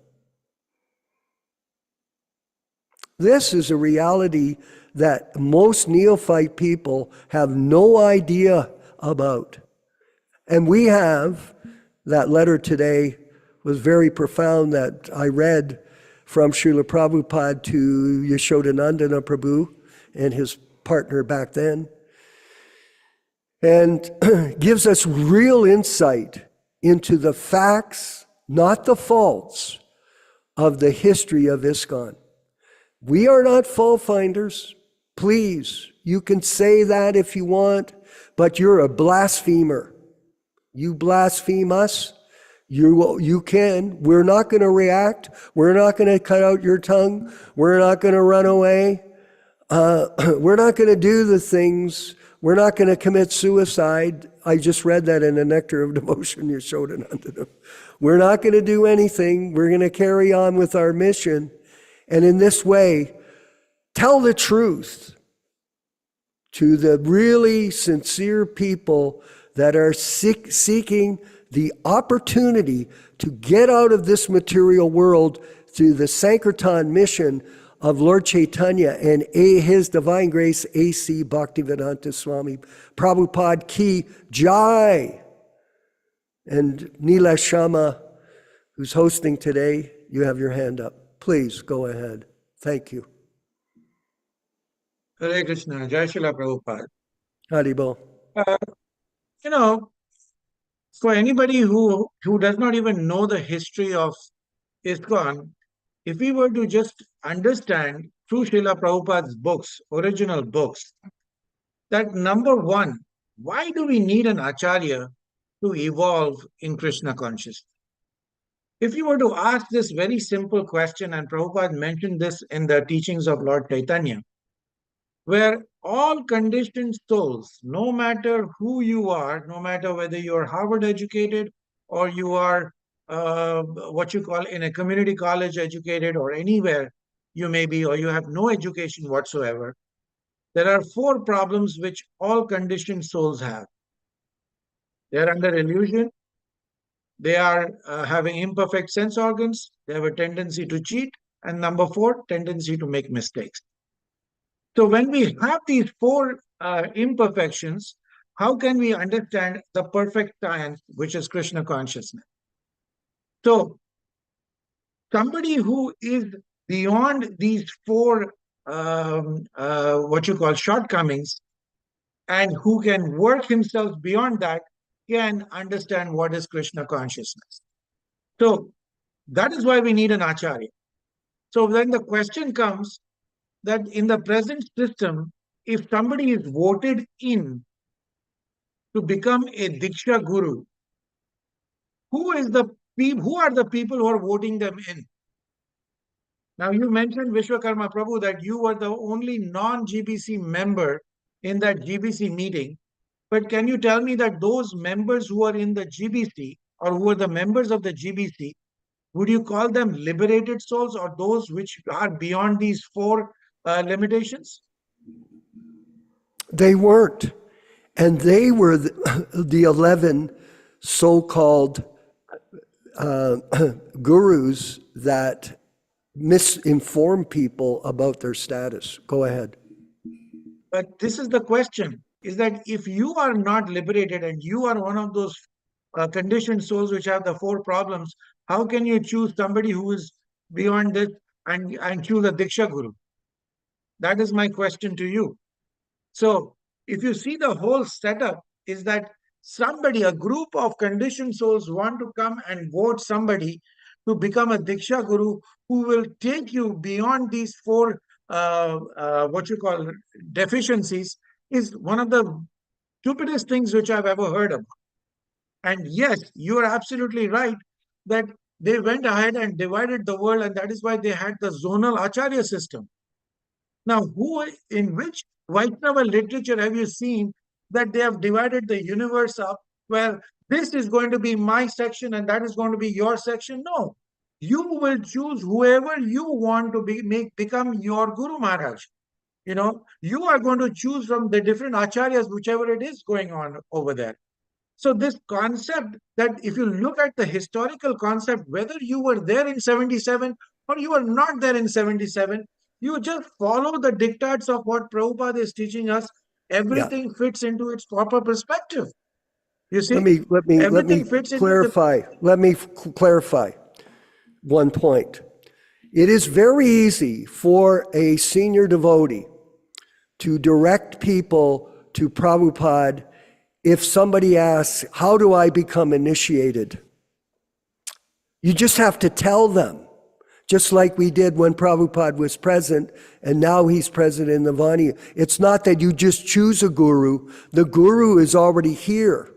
This is a reality that most neophyte people have no idea about. And we have, that letter today was very profound that I read from Srila Prabhupada to Yashodanandana Prabhu and his partner back then, and gives us real insight into the facts, not the faults, of the history of ISKCON. We are not fault finders. Please, you can say that if you want, but you're a blasphemer. You blaspheme us, you can. We're not going to react. We're not going to cut out your tongue. We're not going to run away. We're not going to do the things. We're not going to commit suicide. I just read that in the Nectar of Devotion, Yashodananda. We're not going to do anything. We're going to carry on with our mission. And in this way, tell the truth to the really sincere people that are seeking the opportunity to get out of this material world through the Sankirtan mission of Lord Chaitanya and His Divine Grace A.C. Bhaktivedanta Swami Prabhupada Ki Jai. And Neela Shama, who's hosting today, you have your hand up. Please go ahead. Thank you. Hare Krishna, Jai Srila Prabhupada. Haribol. For anybody who does not even know the history of ISKCON, if we were to just understand through Srila Prabhupada's books, original books, that number one, why do we need an Acharya to evolve in Krishna consciousness? If you were to ask this very simple question, and Prabhupada mentioned this in the teachings of Lord Chaitanya, where all conditioned souls, no matter who you are, no matter whether you're Harvard educated or you are what you call in a community college educated or anywhere you may be, or you have no education whatsoever, there are four problems which all conditioned souls have. They are under illusion. They are having imperfect sense organs. They have a tendency to cheat. And number four, tendency to make mistakes. So when we have these four imperfections, how can we understand the perfect science, which is Krishna consciousness? So somebody who is beyond these four, what you call shortcomings, and who can work himself beyond that, can understand what is Krishna consciousness. So that is why we need an Acharya. So then the question comes that in the present system, if somebody is voted in to become a Diksha Guru, who are the people who are voting them in? Now you mentioned Vishwakarma Prabhu that you were the only non-GBC member in that GBC meeting. But can you tell me that those members who are in the GBC or who are the members of the GBC, would you call them liberated souls or those which are beyond these four limitations? They weren't. And they were the 11 so-called gurus that misinform people about their status. Go ahead. But this is the question, is that if you are not liberated and you are one of those conditioned souls which have the four problems, how can you choose somebody who is beyond this and choose a Diksha Guru? That is my question to you. So if you see the whole setup is that somebody, a group of conditioned souls want to come and vote somebody to become a Diksha Guru who will take you beyond these four, what you call deficiencies, is one of the stupidest things which I've ever heard about. And yes, you are absolutely right that they went ahead and divided the world, and that is why they had the zonal Acharya system. Now, in which Vaishnava literature have you seen that they have divided the universe up where this is going to be my section and that is going to be your section? No. You will choose whoever you want to become your Guru Maharaj. You are going to choose from the different acharyas, whichever it is going on over there. So this concept that if you look at the historical concept, whether you were there in 77 or you were not there in 77, you just follow the diktats of what Prabhupada is teaching us. Everything fits into its proper perspective. You see, Let me everything fits into clarify. Let me clarify one point. It is very easy for a senior devotee to direct people to Prabhupada if somebody asks, how do I become initiated? You just have to tell them, just like we did when Prabhupada was present, and now he's present in the Vani. It's not that you just choose a guru. The guru is already here.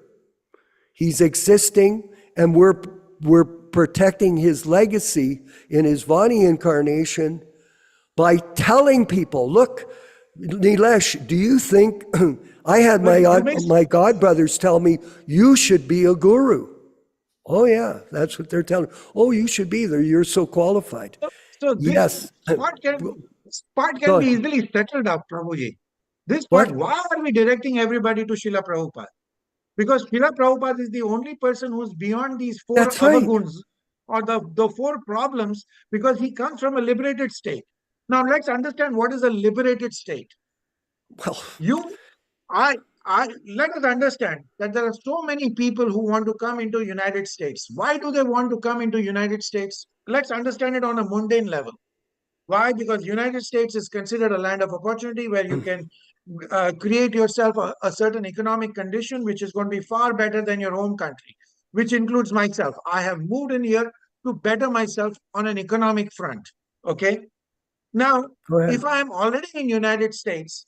He's existing, and we're protecting his legacy in his Vani incarnation by telling people, look, Nilesh, do you think, I had my godbrothers tell me, you should be a guru. Oh yeah, that's what they're telling me. Oh, you should be there. You're so qualified. So this Yes. part can be easily settled up, Prabhuji. This part, why are we directing everybody to Srila Prabhupada? Because Srila Prabhupada is the only person who's beyond these four avaguns or the four problems, because he comes from a liberated state. Now let's understand what is a liberated state. Well, let us understand that there are so many people who want to come into United States. Why do they want to come into United States? Let's understand it on a mundane level. Why? Because United States is considered a land of opportunity where you can create yourself a certain economic condition which is going to be far better than your home country, which includes myself. I have moved in here to better myself on an economic front. Okay. Now, if I am already in United States,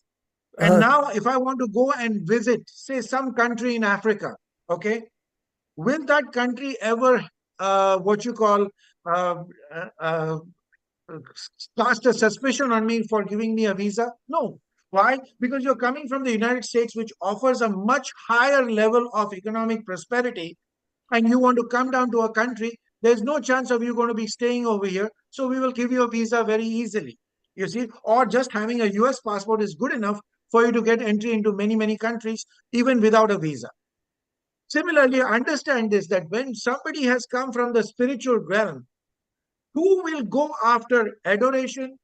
and now if I want to go and visit, say, some country in Africa, okay, will that country ever, cast a suspicion on me for giving me a visa? No. Why? Because you're coming from the United States, which offers a much higher level of economic prosperity, and you want to come down to a country, there's no chance of you going to be staying over here. So we will give you a visa very easily. You see, or just having a US passport is good enough for you to get entry into many, many countries, even without a visa. Similarly, understand this, that when somebody has come from the spiritual realm, who will go after adoration,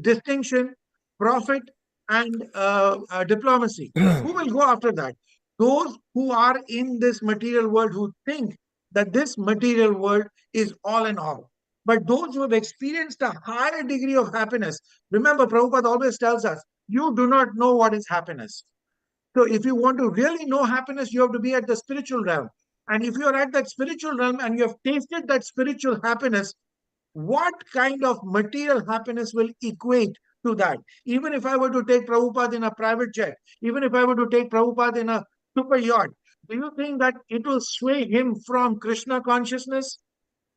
distinction, profit, and diplomacy? Who will go after that? Those who are in this material world, who think that this material world is all in all. But those who have experienced a higher degree of happiness, remember, Prabhupada always tells us, you do not know what is happiness. So if you want to really know happiness, you have to be at the spiritual realm. And if you are at that spiritual realm and you have tasted that spiritual happiness, what kind of material happiness will equate to that? Even if I were to take Prabhupada in a private jet, even if I were to take Prabhupada in a super yacht, do you think that it will sway him from Krishna consciousness?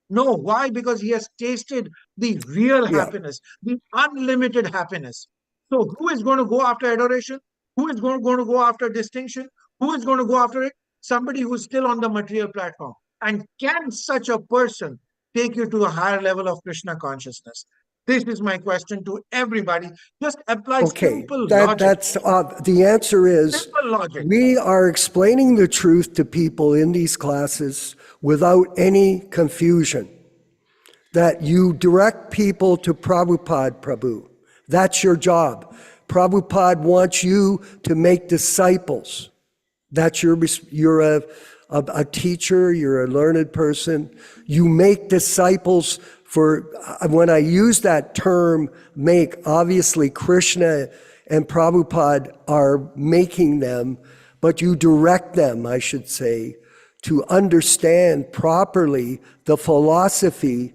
No. Why? Because he has tasted the real happiness, the unlimited happiness. So who is going to go after adoration? Who is going to go after distinction? Who is going to go after it? Somebody who's still on the material platform. And can such a person take you to a higher level of Krishna consciousness? This is my question to everybody. Just apply Okay, simple logic. that's the answer is Simple logic. we are explaining the truth to people in these classes without any confusion. That you direct people to Prabhupada, Prabhu. That's your job. Prabhupada wants you to make disciples. That's you're a teacher, you're a learned person. You make disciples for, when I use that term, make, obviously Krishna and Prabhupada are making them, but you direct them, I should say, to understand properly the philosophy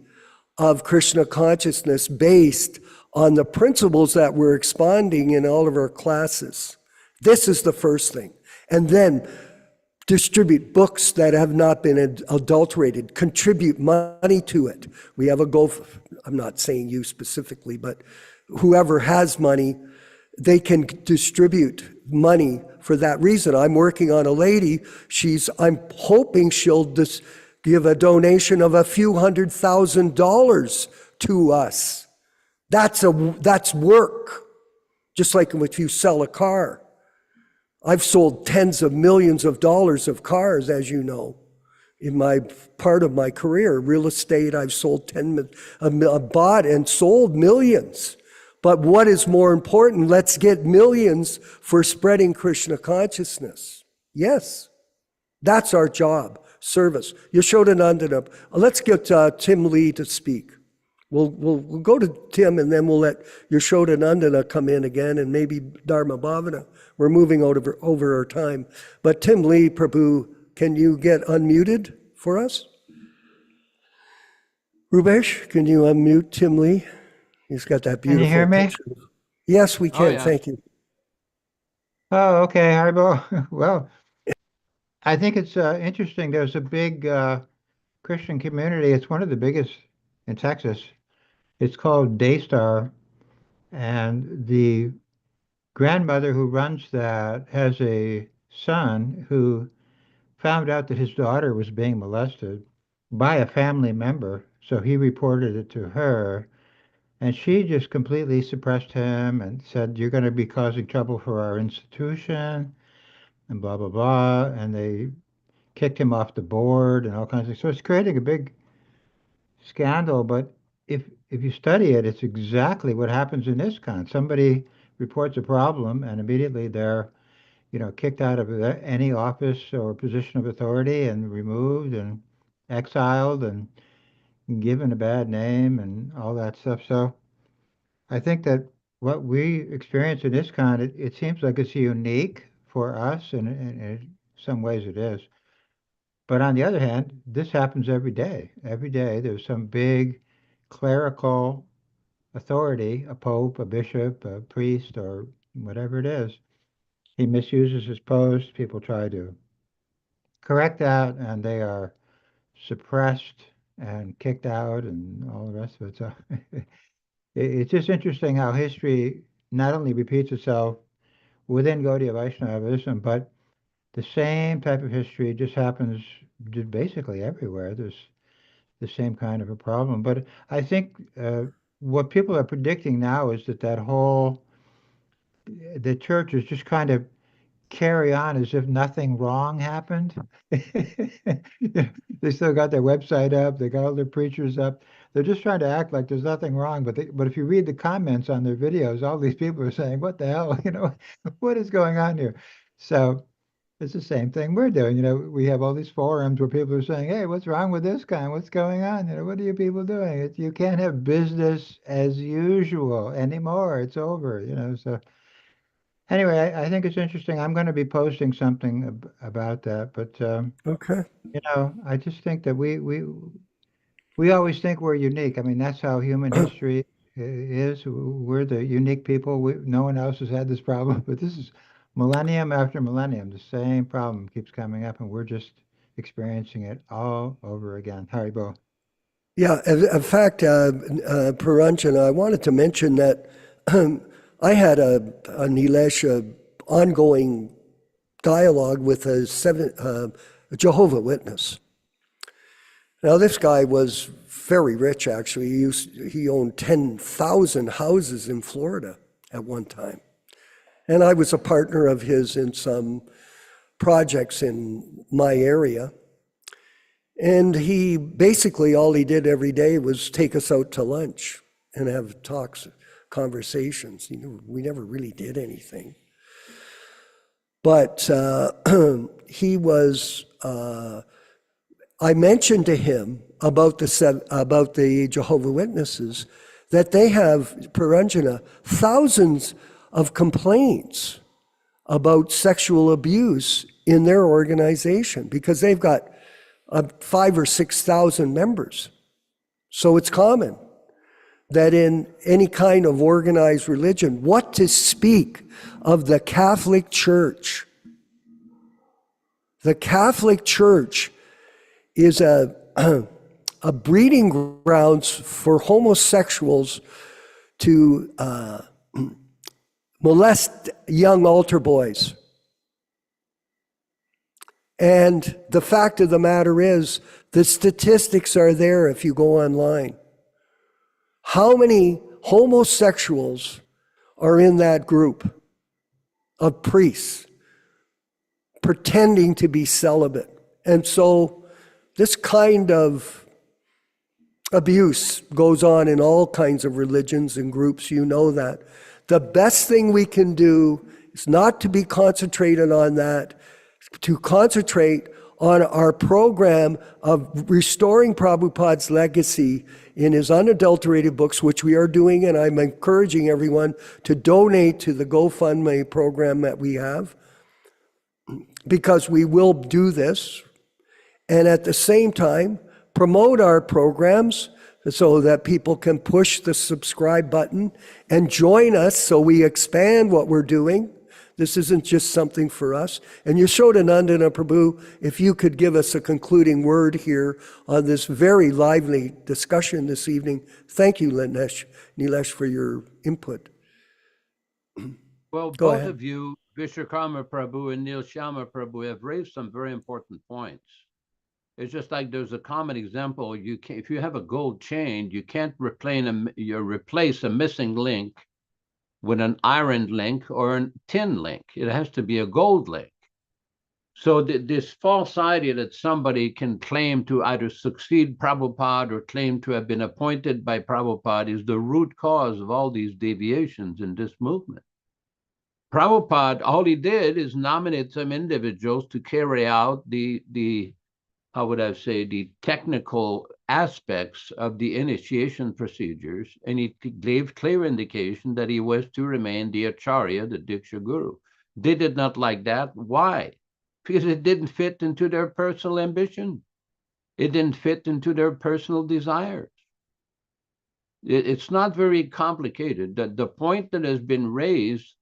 of Krishna consciousness based on the principles that we're expounding in all of our classes. This is the first thing. And then distribute books that have not been adulterated, contribute money to it. We have a goal, I'm not saying you specifically, but whoever has money, they can distribute money for that reason. I'm working on a lady, I'm hoping she'll just give a donation of a few $100,000 to us. That's work. Just like if you sell a car. I've sold tens of millions of dollars of cars, as you know, in my part of my career. Real estate, I've sold bought and sold millions. But what is more important, let's get millions for spreading Krishna consciousness. Yes, that's our job, service. Yashodanandana, let's get Tim Lee to speak. We'll go to Tim and then we'll let Yashodanandana come in again and maybe Dharma Bhavana. We're moving over our time. But Tim Lee, Prabhu, can you get unmuted for us? Rubesh, can you unmute Tim Lee? He's got that beautiful Can you hear me? picture. Yes, we can. yeah. Thank you. Oh, okay, Haribo. Well, I think it's interesting. There's a big Christian community. It's one of the biggest in Texas. It's called Daystar, and the grandmother who runs that has a son who found out that his daughter was being molested by a family member. So he reported it to her, and she just completely suppressed him and said, "You're going to be causing trouble for our institution," and blah, blah, blah. And they kicked him off the board and all kinds of things. So it's creating a big scandal. But if you study it, it's exactly what happens in ISKCON. Somebody reports a problem and immediately they're, kicked out of any office or position of authority and removed and exiled and given a bad name and all that stuff. So I think that what we experience in ISKCON, it seems like it's unique for us, and in some ways it is. But on the other hand, this happens every day. Every day there's some big clerical authority, a pope, a bishop, a priest, or whatever it is. He misuses his post. People try to correct that, and they are suppressed and kicked out and all the rest of it. So it's just interesting how history not only repeats itself within Gaudiya Vaishnavism, but the same type of history just happens basically everywhere. There's the same kind of a problem. But I think what people are predicting now is that the church is just kind of carry on as if nothing wrong happened. They still got their website up, they got all their preachers up. They're just trying to act like there's nothing wrong. But if you read the comments on their videos, all these people are saying, "What the hell? What is going on here?" So it's the same thing we're doing. We have all these forums where people are saying, "Hey, what's wrong with this guy? What's going on? What are you people doing? You can't have business as usual anymore. It's over." So anyway, I think it's interesting. I'm going to be posting something about that. But Okay. I just think that we always think we're unique. I mean, that's how human history is. We're the unique people. No one else has had this problem, but this is millennium after millennium. The same problem keeps coming up, and we're just experiencing it all over again. Haribo. Yeah, in fact, Paranjan, I wanted to mention that I had a Nilesh ongoing dialogue with a Jehovah Witness. Now, this guy was very rich, actually. He owned 10,000 houses in Florida at one time. And I was a partner of his in some projects in my area. And he basically, all he did every day was take us out to lunch and have talks, conversations. We never really did anything. But he was, I mentioned to him about the Jehovah's Witnesses that they have, Paranjana, thousands of complaints about sexual abuse in their organization because they've got 5,000 or 6,000 members. So it's common that in any kind of organized religion, what to speak of the Catholic Church. The Catholic Church is a breeding grounds for homosexuals to molest young altar boys. And the fact of the matter is, the statistics are there if you go online. How many homosexuals are in that group of priests pretending to be celibate? And so this kind of abuse goes on in all kinds of religions and groups, you know that. The best thing we can do is not to be concentrated on that, to concentrate on our program of restoring Prabhupada's legacy in his unadulterated books, which we are doing, and I'm encouraging everyone to donate to the GoFundMe program that we have, because we will do this, and at the same time, promote our programs so that people can push the subscribe button and join us so we expand what we're doing. This isn't just something for us. And Nityānanda and Prabhu, if you could give us a concluding word here on this very lively discussion this evening. Thank you, Nilesh, for your input. Well, Go both ahead. of you, Vishwakarma Prabhu and Nityānanda Prabhu, have raised some very important points. It's just like there's a common example. If you have a gold chain, you can't replace a missing link with an iron link or a tin link. It has to be a gold link. So this false idea that somebody can claim to either succeed Prabhupada or claim to have been appointed by Prabhupada is the root cause of all these deviations in this movement. Prabhupada, all he did is nominate some individuals to carry out the how would I say, the technical aspects of the initiation procedures, and he gave clear indication that he was to remain the Acharya, the Diksha Guru. They did not like that. Why? Because it didn't fit into their personal ambition. It didn't fit into their personal desires. It's not very complicated. The point that has been raised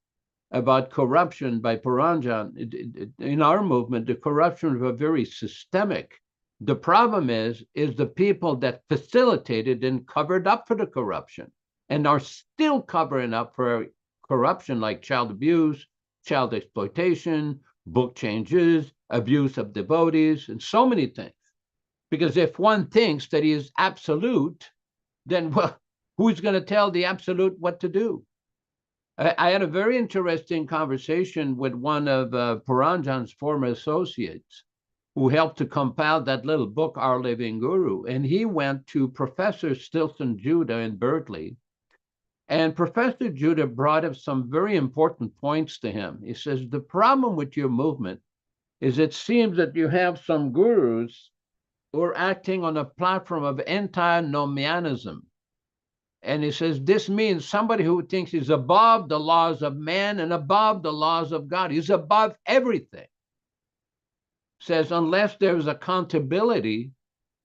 about corruption by Paranjan, in our movement, the corruption was very systemic. The problem is the people that facilitated and covered up for the corruption and are still covering up for corruption like child abuse, child exploitation, book changes, abuse of devotees, and so many things. Because if one thinks that he is absolute, then well, who's going to tell the absolute what to do? I had a very interesting conversation with one of Paranjan's former associates who helped to compile that little book, Our Living Guru. And he went to Professor Stilson Judah in Berkeley. And Professor Judah brought up some very important points to him. He says, the problem with your movement is it seems that you have some gurus who are acting on a platform of antinomianism. And he says, this means somebody who thinks he's above the laws of man and above the laws of God. He's above everything. Says, unless there's accountability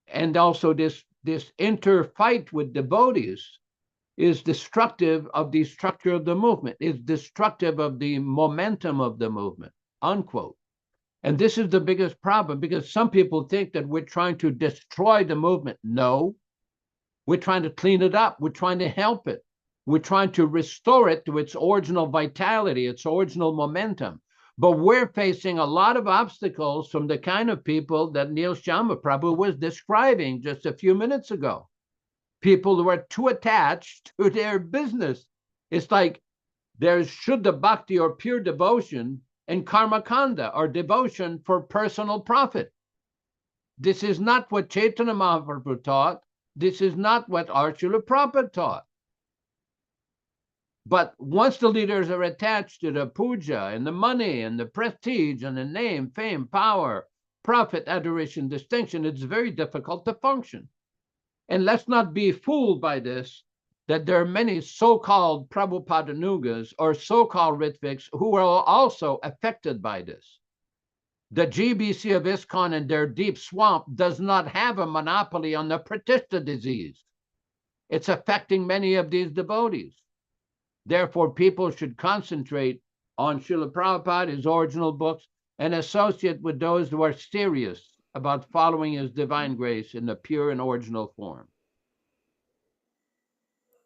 and also this interfight with devotees is destructive of the structure of the movement, is destructive of the momentum of the movement, unquote. And this is the biggest problem because some people think that we're trying to destroy the movement. No. We're trying to clean it up. We're trying to help it. We're trying to restore it to its original vitality, its original momentum. But we're facing a lot of obstacles from the kind of people that Neil Sharma Prabhu was describing just a few minutes ago. People who are too attached to their business. It's like there's Shuddha Bhakti or pure devotion and Karma Kanda or devotion for personal profit. This is not what Chaitanya Mahaprabhu taught. This is not what our Srila Prabhupada taught. But once the leaders are attached to the puja and the money and the prestige and the name, fame, power, profit, adoration, distinction, it's very difficult to function. And let's not be fooled by this, that there are many so-called Prabhupadanugas or so-called Ritviks who are also affected by this. The GBC of ISKCON and their deep swamp does not have a monopoly on the Pratishta disease. It's affecting many of these devotees. Therefore, people should concentrate on Srila Prabhupada, his original books, and associate with those who are serious about following his divine grace in the pure and original form.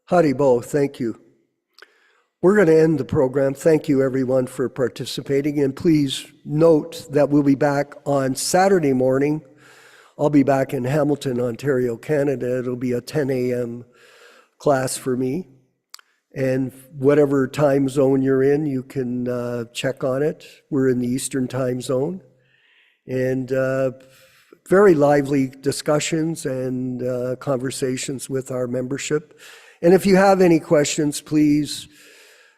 Haribo, thank you. We're going to end the program. Thank you, everyone, for participating. And please note that we'll be back on Saturday morning. I'll be back in Hamilton, Ontario, Canada. It'll be a 10 a.m. class for me. And whatever time zone you're in, you can check on it. We're in the Eastern time zone. And very lively discussions and conversations with our membership. And if you have any questions, please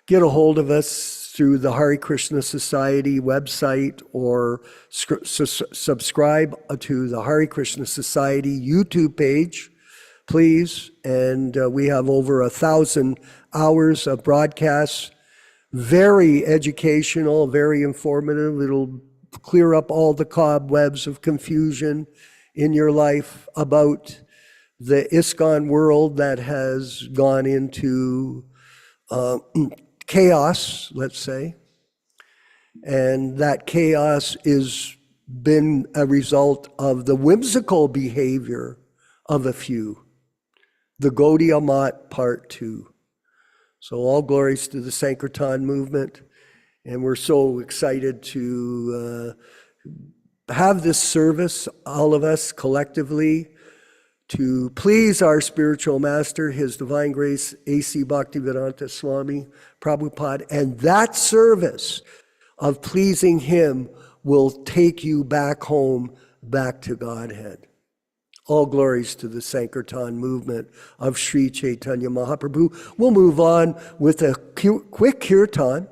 get a hold of us through the Hare Krishna Society website or subscribe to the Hare Krishna Society YouTube page, please. And we have over 1,000 hours of broadcasts, very educational, very informative. It'll clear up all the cobwebs of confusion in your life about the ISKCON world that has gone into chaos, let's say. And that chaos has been a result of the whimsical behavior of a few. The Gaudiya Mat Part 2. So all glories to the Sankirtan movement. And we're so excited to have this service, all of us collectively, to please our spiritual master, His Divine Grace, A.C. Bhaktivedanta Swami Prabhupada. And that service of pleasing him will take you back home, back to Godhead. All glories to the Sankirtan movement of Sri Chaitanya Mahaprabhu. We'll move on with a quick kirtan.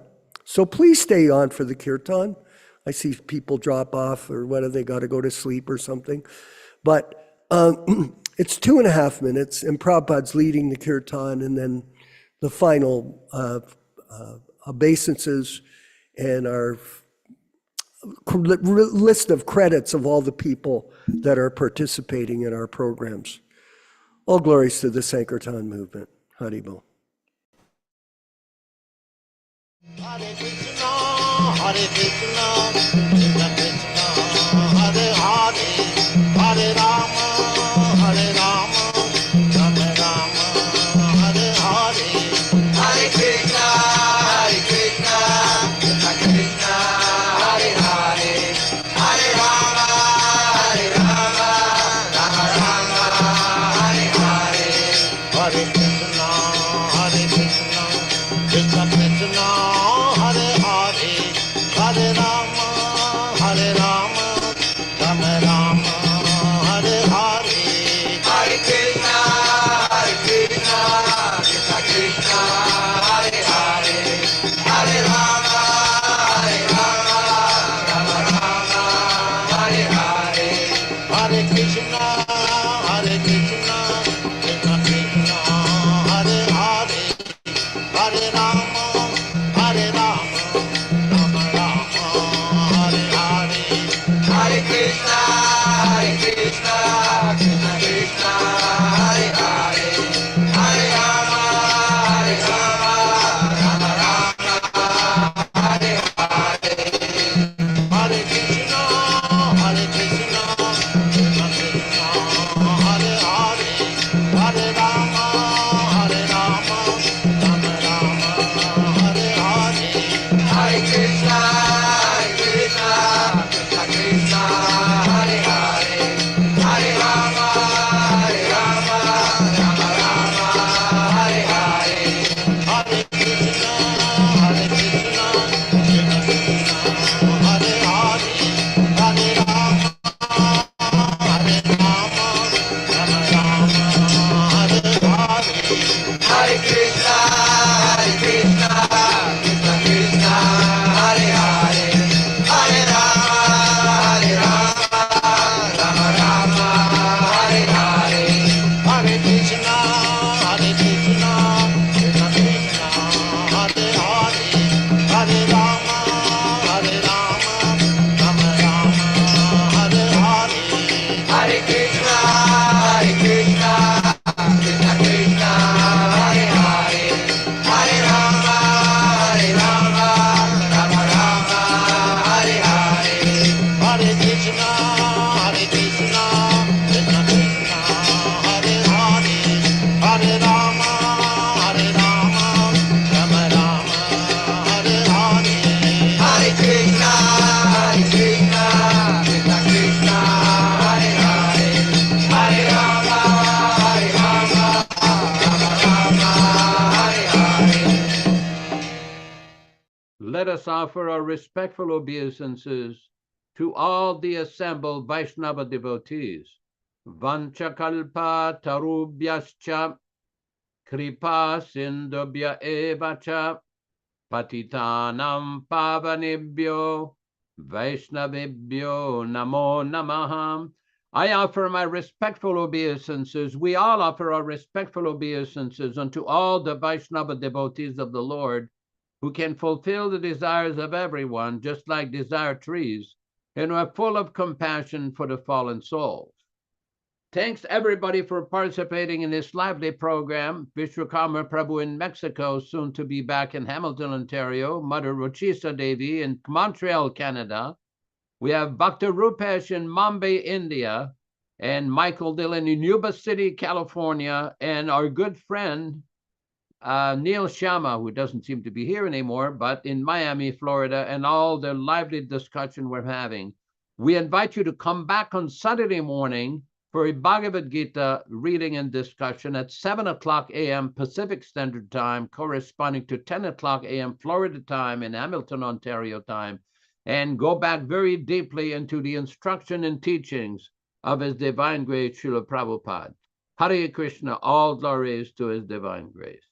So please stay on for the kirtan. I see people drop off or whether they got to go to sleep or something. But it's 2.5 minutes, and Prabhupada's leading the kirtan, and then the final obeisances and our list of credits of all the people that are participating in our programs. All glories to the Sankirtan movement. Haribol. Hare Krishna, Hare Krishna, Krishna Krishna, Hare Hare, Hare Rama, Hare Rama, Rama Rama, Hare Hare. Hare Krishna, Hare Krishna, Krishna Krishna, Hare Hare, Hare Rama, Hare Rama, Rama Rama, Hare Hare. Hare Krishna, Hare Krishna, Krishna Krishna, Hare Hare, Hare Rama, let us offer our respectful obeisances to all the assembled Vaishnava devotees. Vanchakalpa tarubhyascha kripa sindubhya evacha patitanam pavanebhyo Vaishnavebhyo namo namaha. I offer my respectful obeisances. We all offer our respectful obeisances unto all the Vaishnava devotees of the Lord, who can fulfill the desires of everyone, just like desire trees, and who are full of compassion for the fallen souls. Thanks everybody for participating in this lively program. Vishwakarma Prabhu in Mexico, soon to be back in Hamilton, Ontario. Mother Rochisa Devi in Montreal, Canada. We have Bhakta Rupesh in Mumbai, India, and Michael Dillon in Yuba City, California, and our good friend Neil Sharma, who doesn't seem to be here anymore, but in Miami, Florida, and all the lively discussion we're having. We invite you to come back on Saturday morning for a Bhagavad Gita reading and discussion at 7 o'clock a.m. Pacific Standard Time, corresponding to 10 o'clock a.m. Florida time and Hamilton, Ontario time, and go back very deeply into the instruction and teachings of His Divine Grace, Srila Prabhupada. Hare Krishna, all glories to His Divine Grace.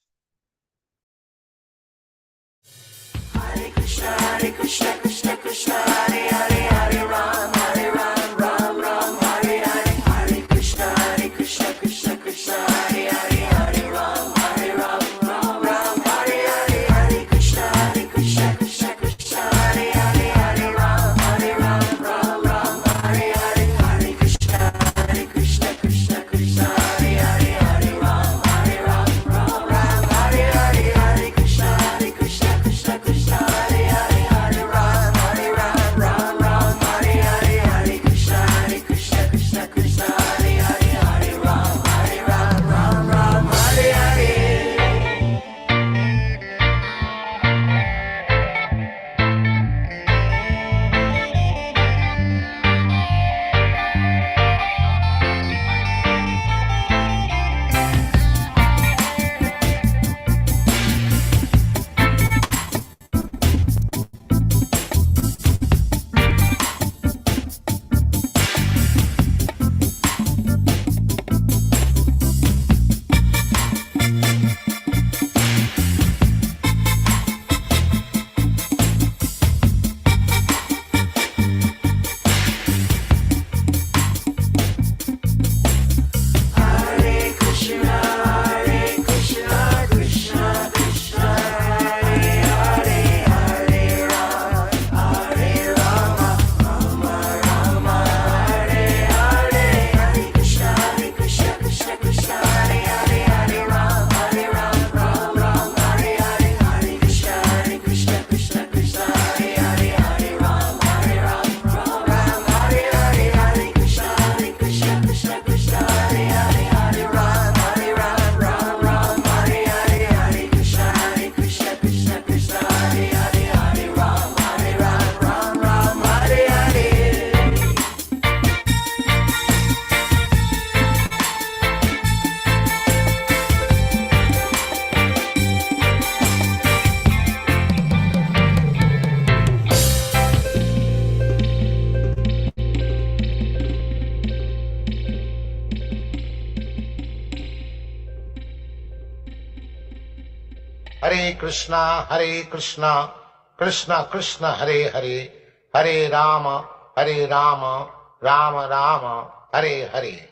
Hare Krishna, Krishna Krishna, Hare Hare, Hare Ram, Ram Ram, Hare Hare. Hare Krishna, Krishna Krishna, Hare Hare, Hare Ram, Ram Ram, Hare Hare. Hare Krishna, Krishna Krishna, Hare Hare, Hare Ram, Ram Hare Hare. Hare Krishna, Krishna Krishna, Hare Hare, Hare Ram, Ram Hare Hare. Hare Krishna, Krishna Krishna, Hare Hare, Hare Ram, Ram Hare Hare. Hare Krishna, Krishna Krishna, Hare Hare, Hare Ram, Ram Hare Hare. Hare Krishna, Krishna Krishna, Hare Hare, Hare Rama, Rama Hare Hare. Hare Krishna, Krishna Hare Hare, Hare Ram, Ram Hare Hare. Hare Krishna, Krishna Hare Hare, Hare Ram, Ram Hare Hare. Hare Krishna, Krishna Hare Hare, Hare Ram, Ram Hare Hare. Hare Krishna, Krishna Hare Hare, Hare Ram, Ram Hare Hare. Hare Krishna, Krishna Krishna, Hare Hare, Hare Rama, Rama Rama, Hare Hare.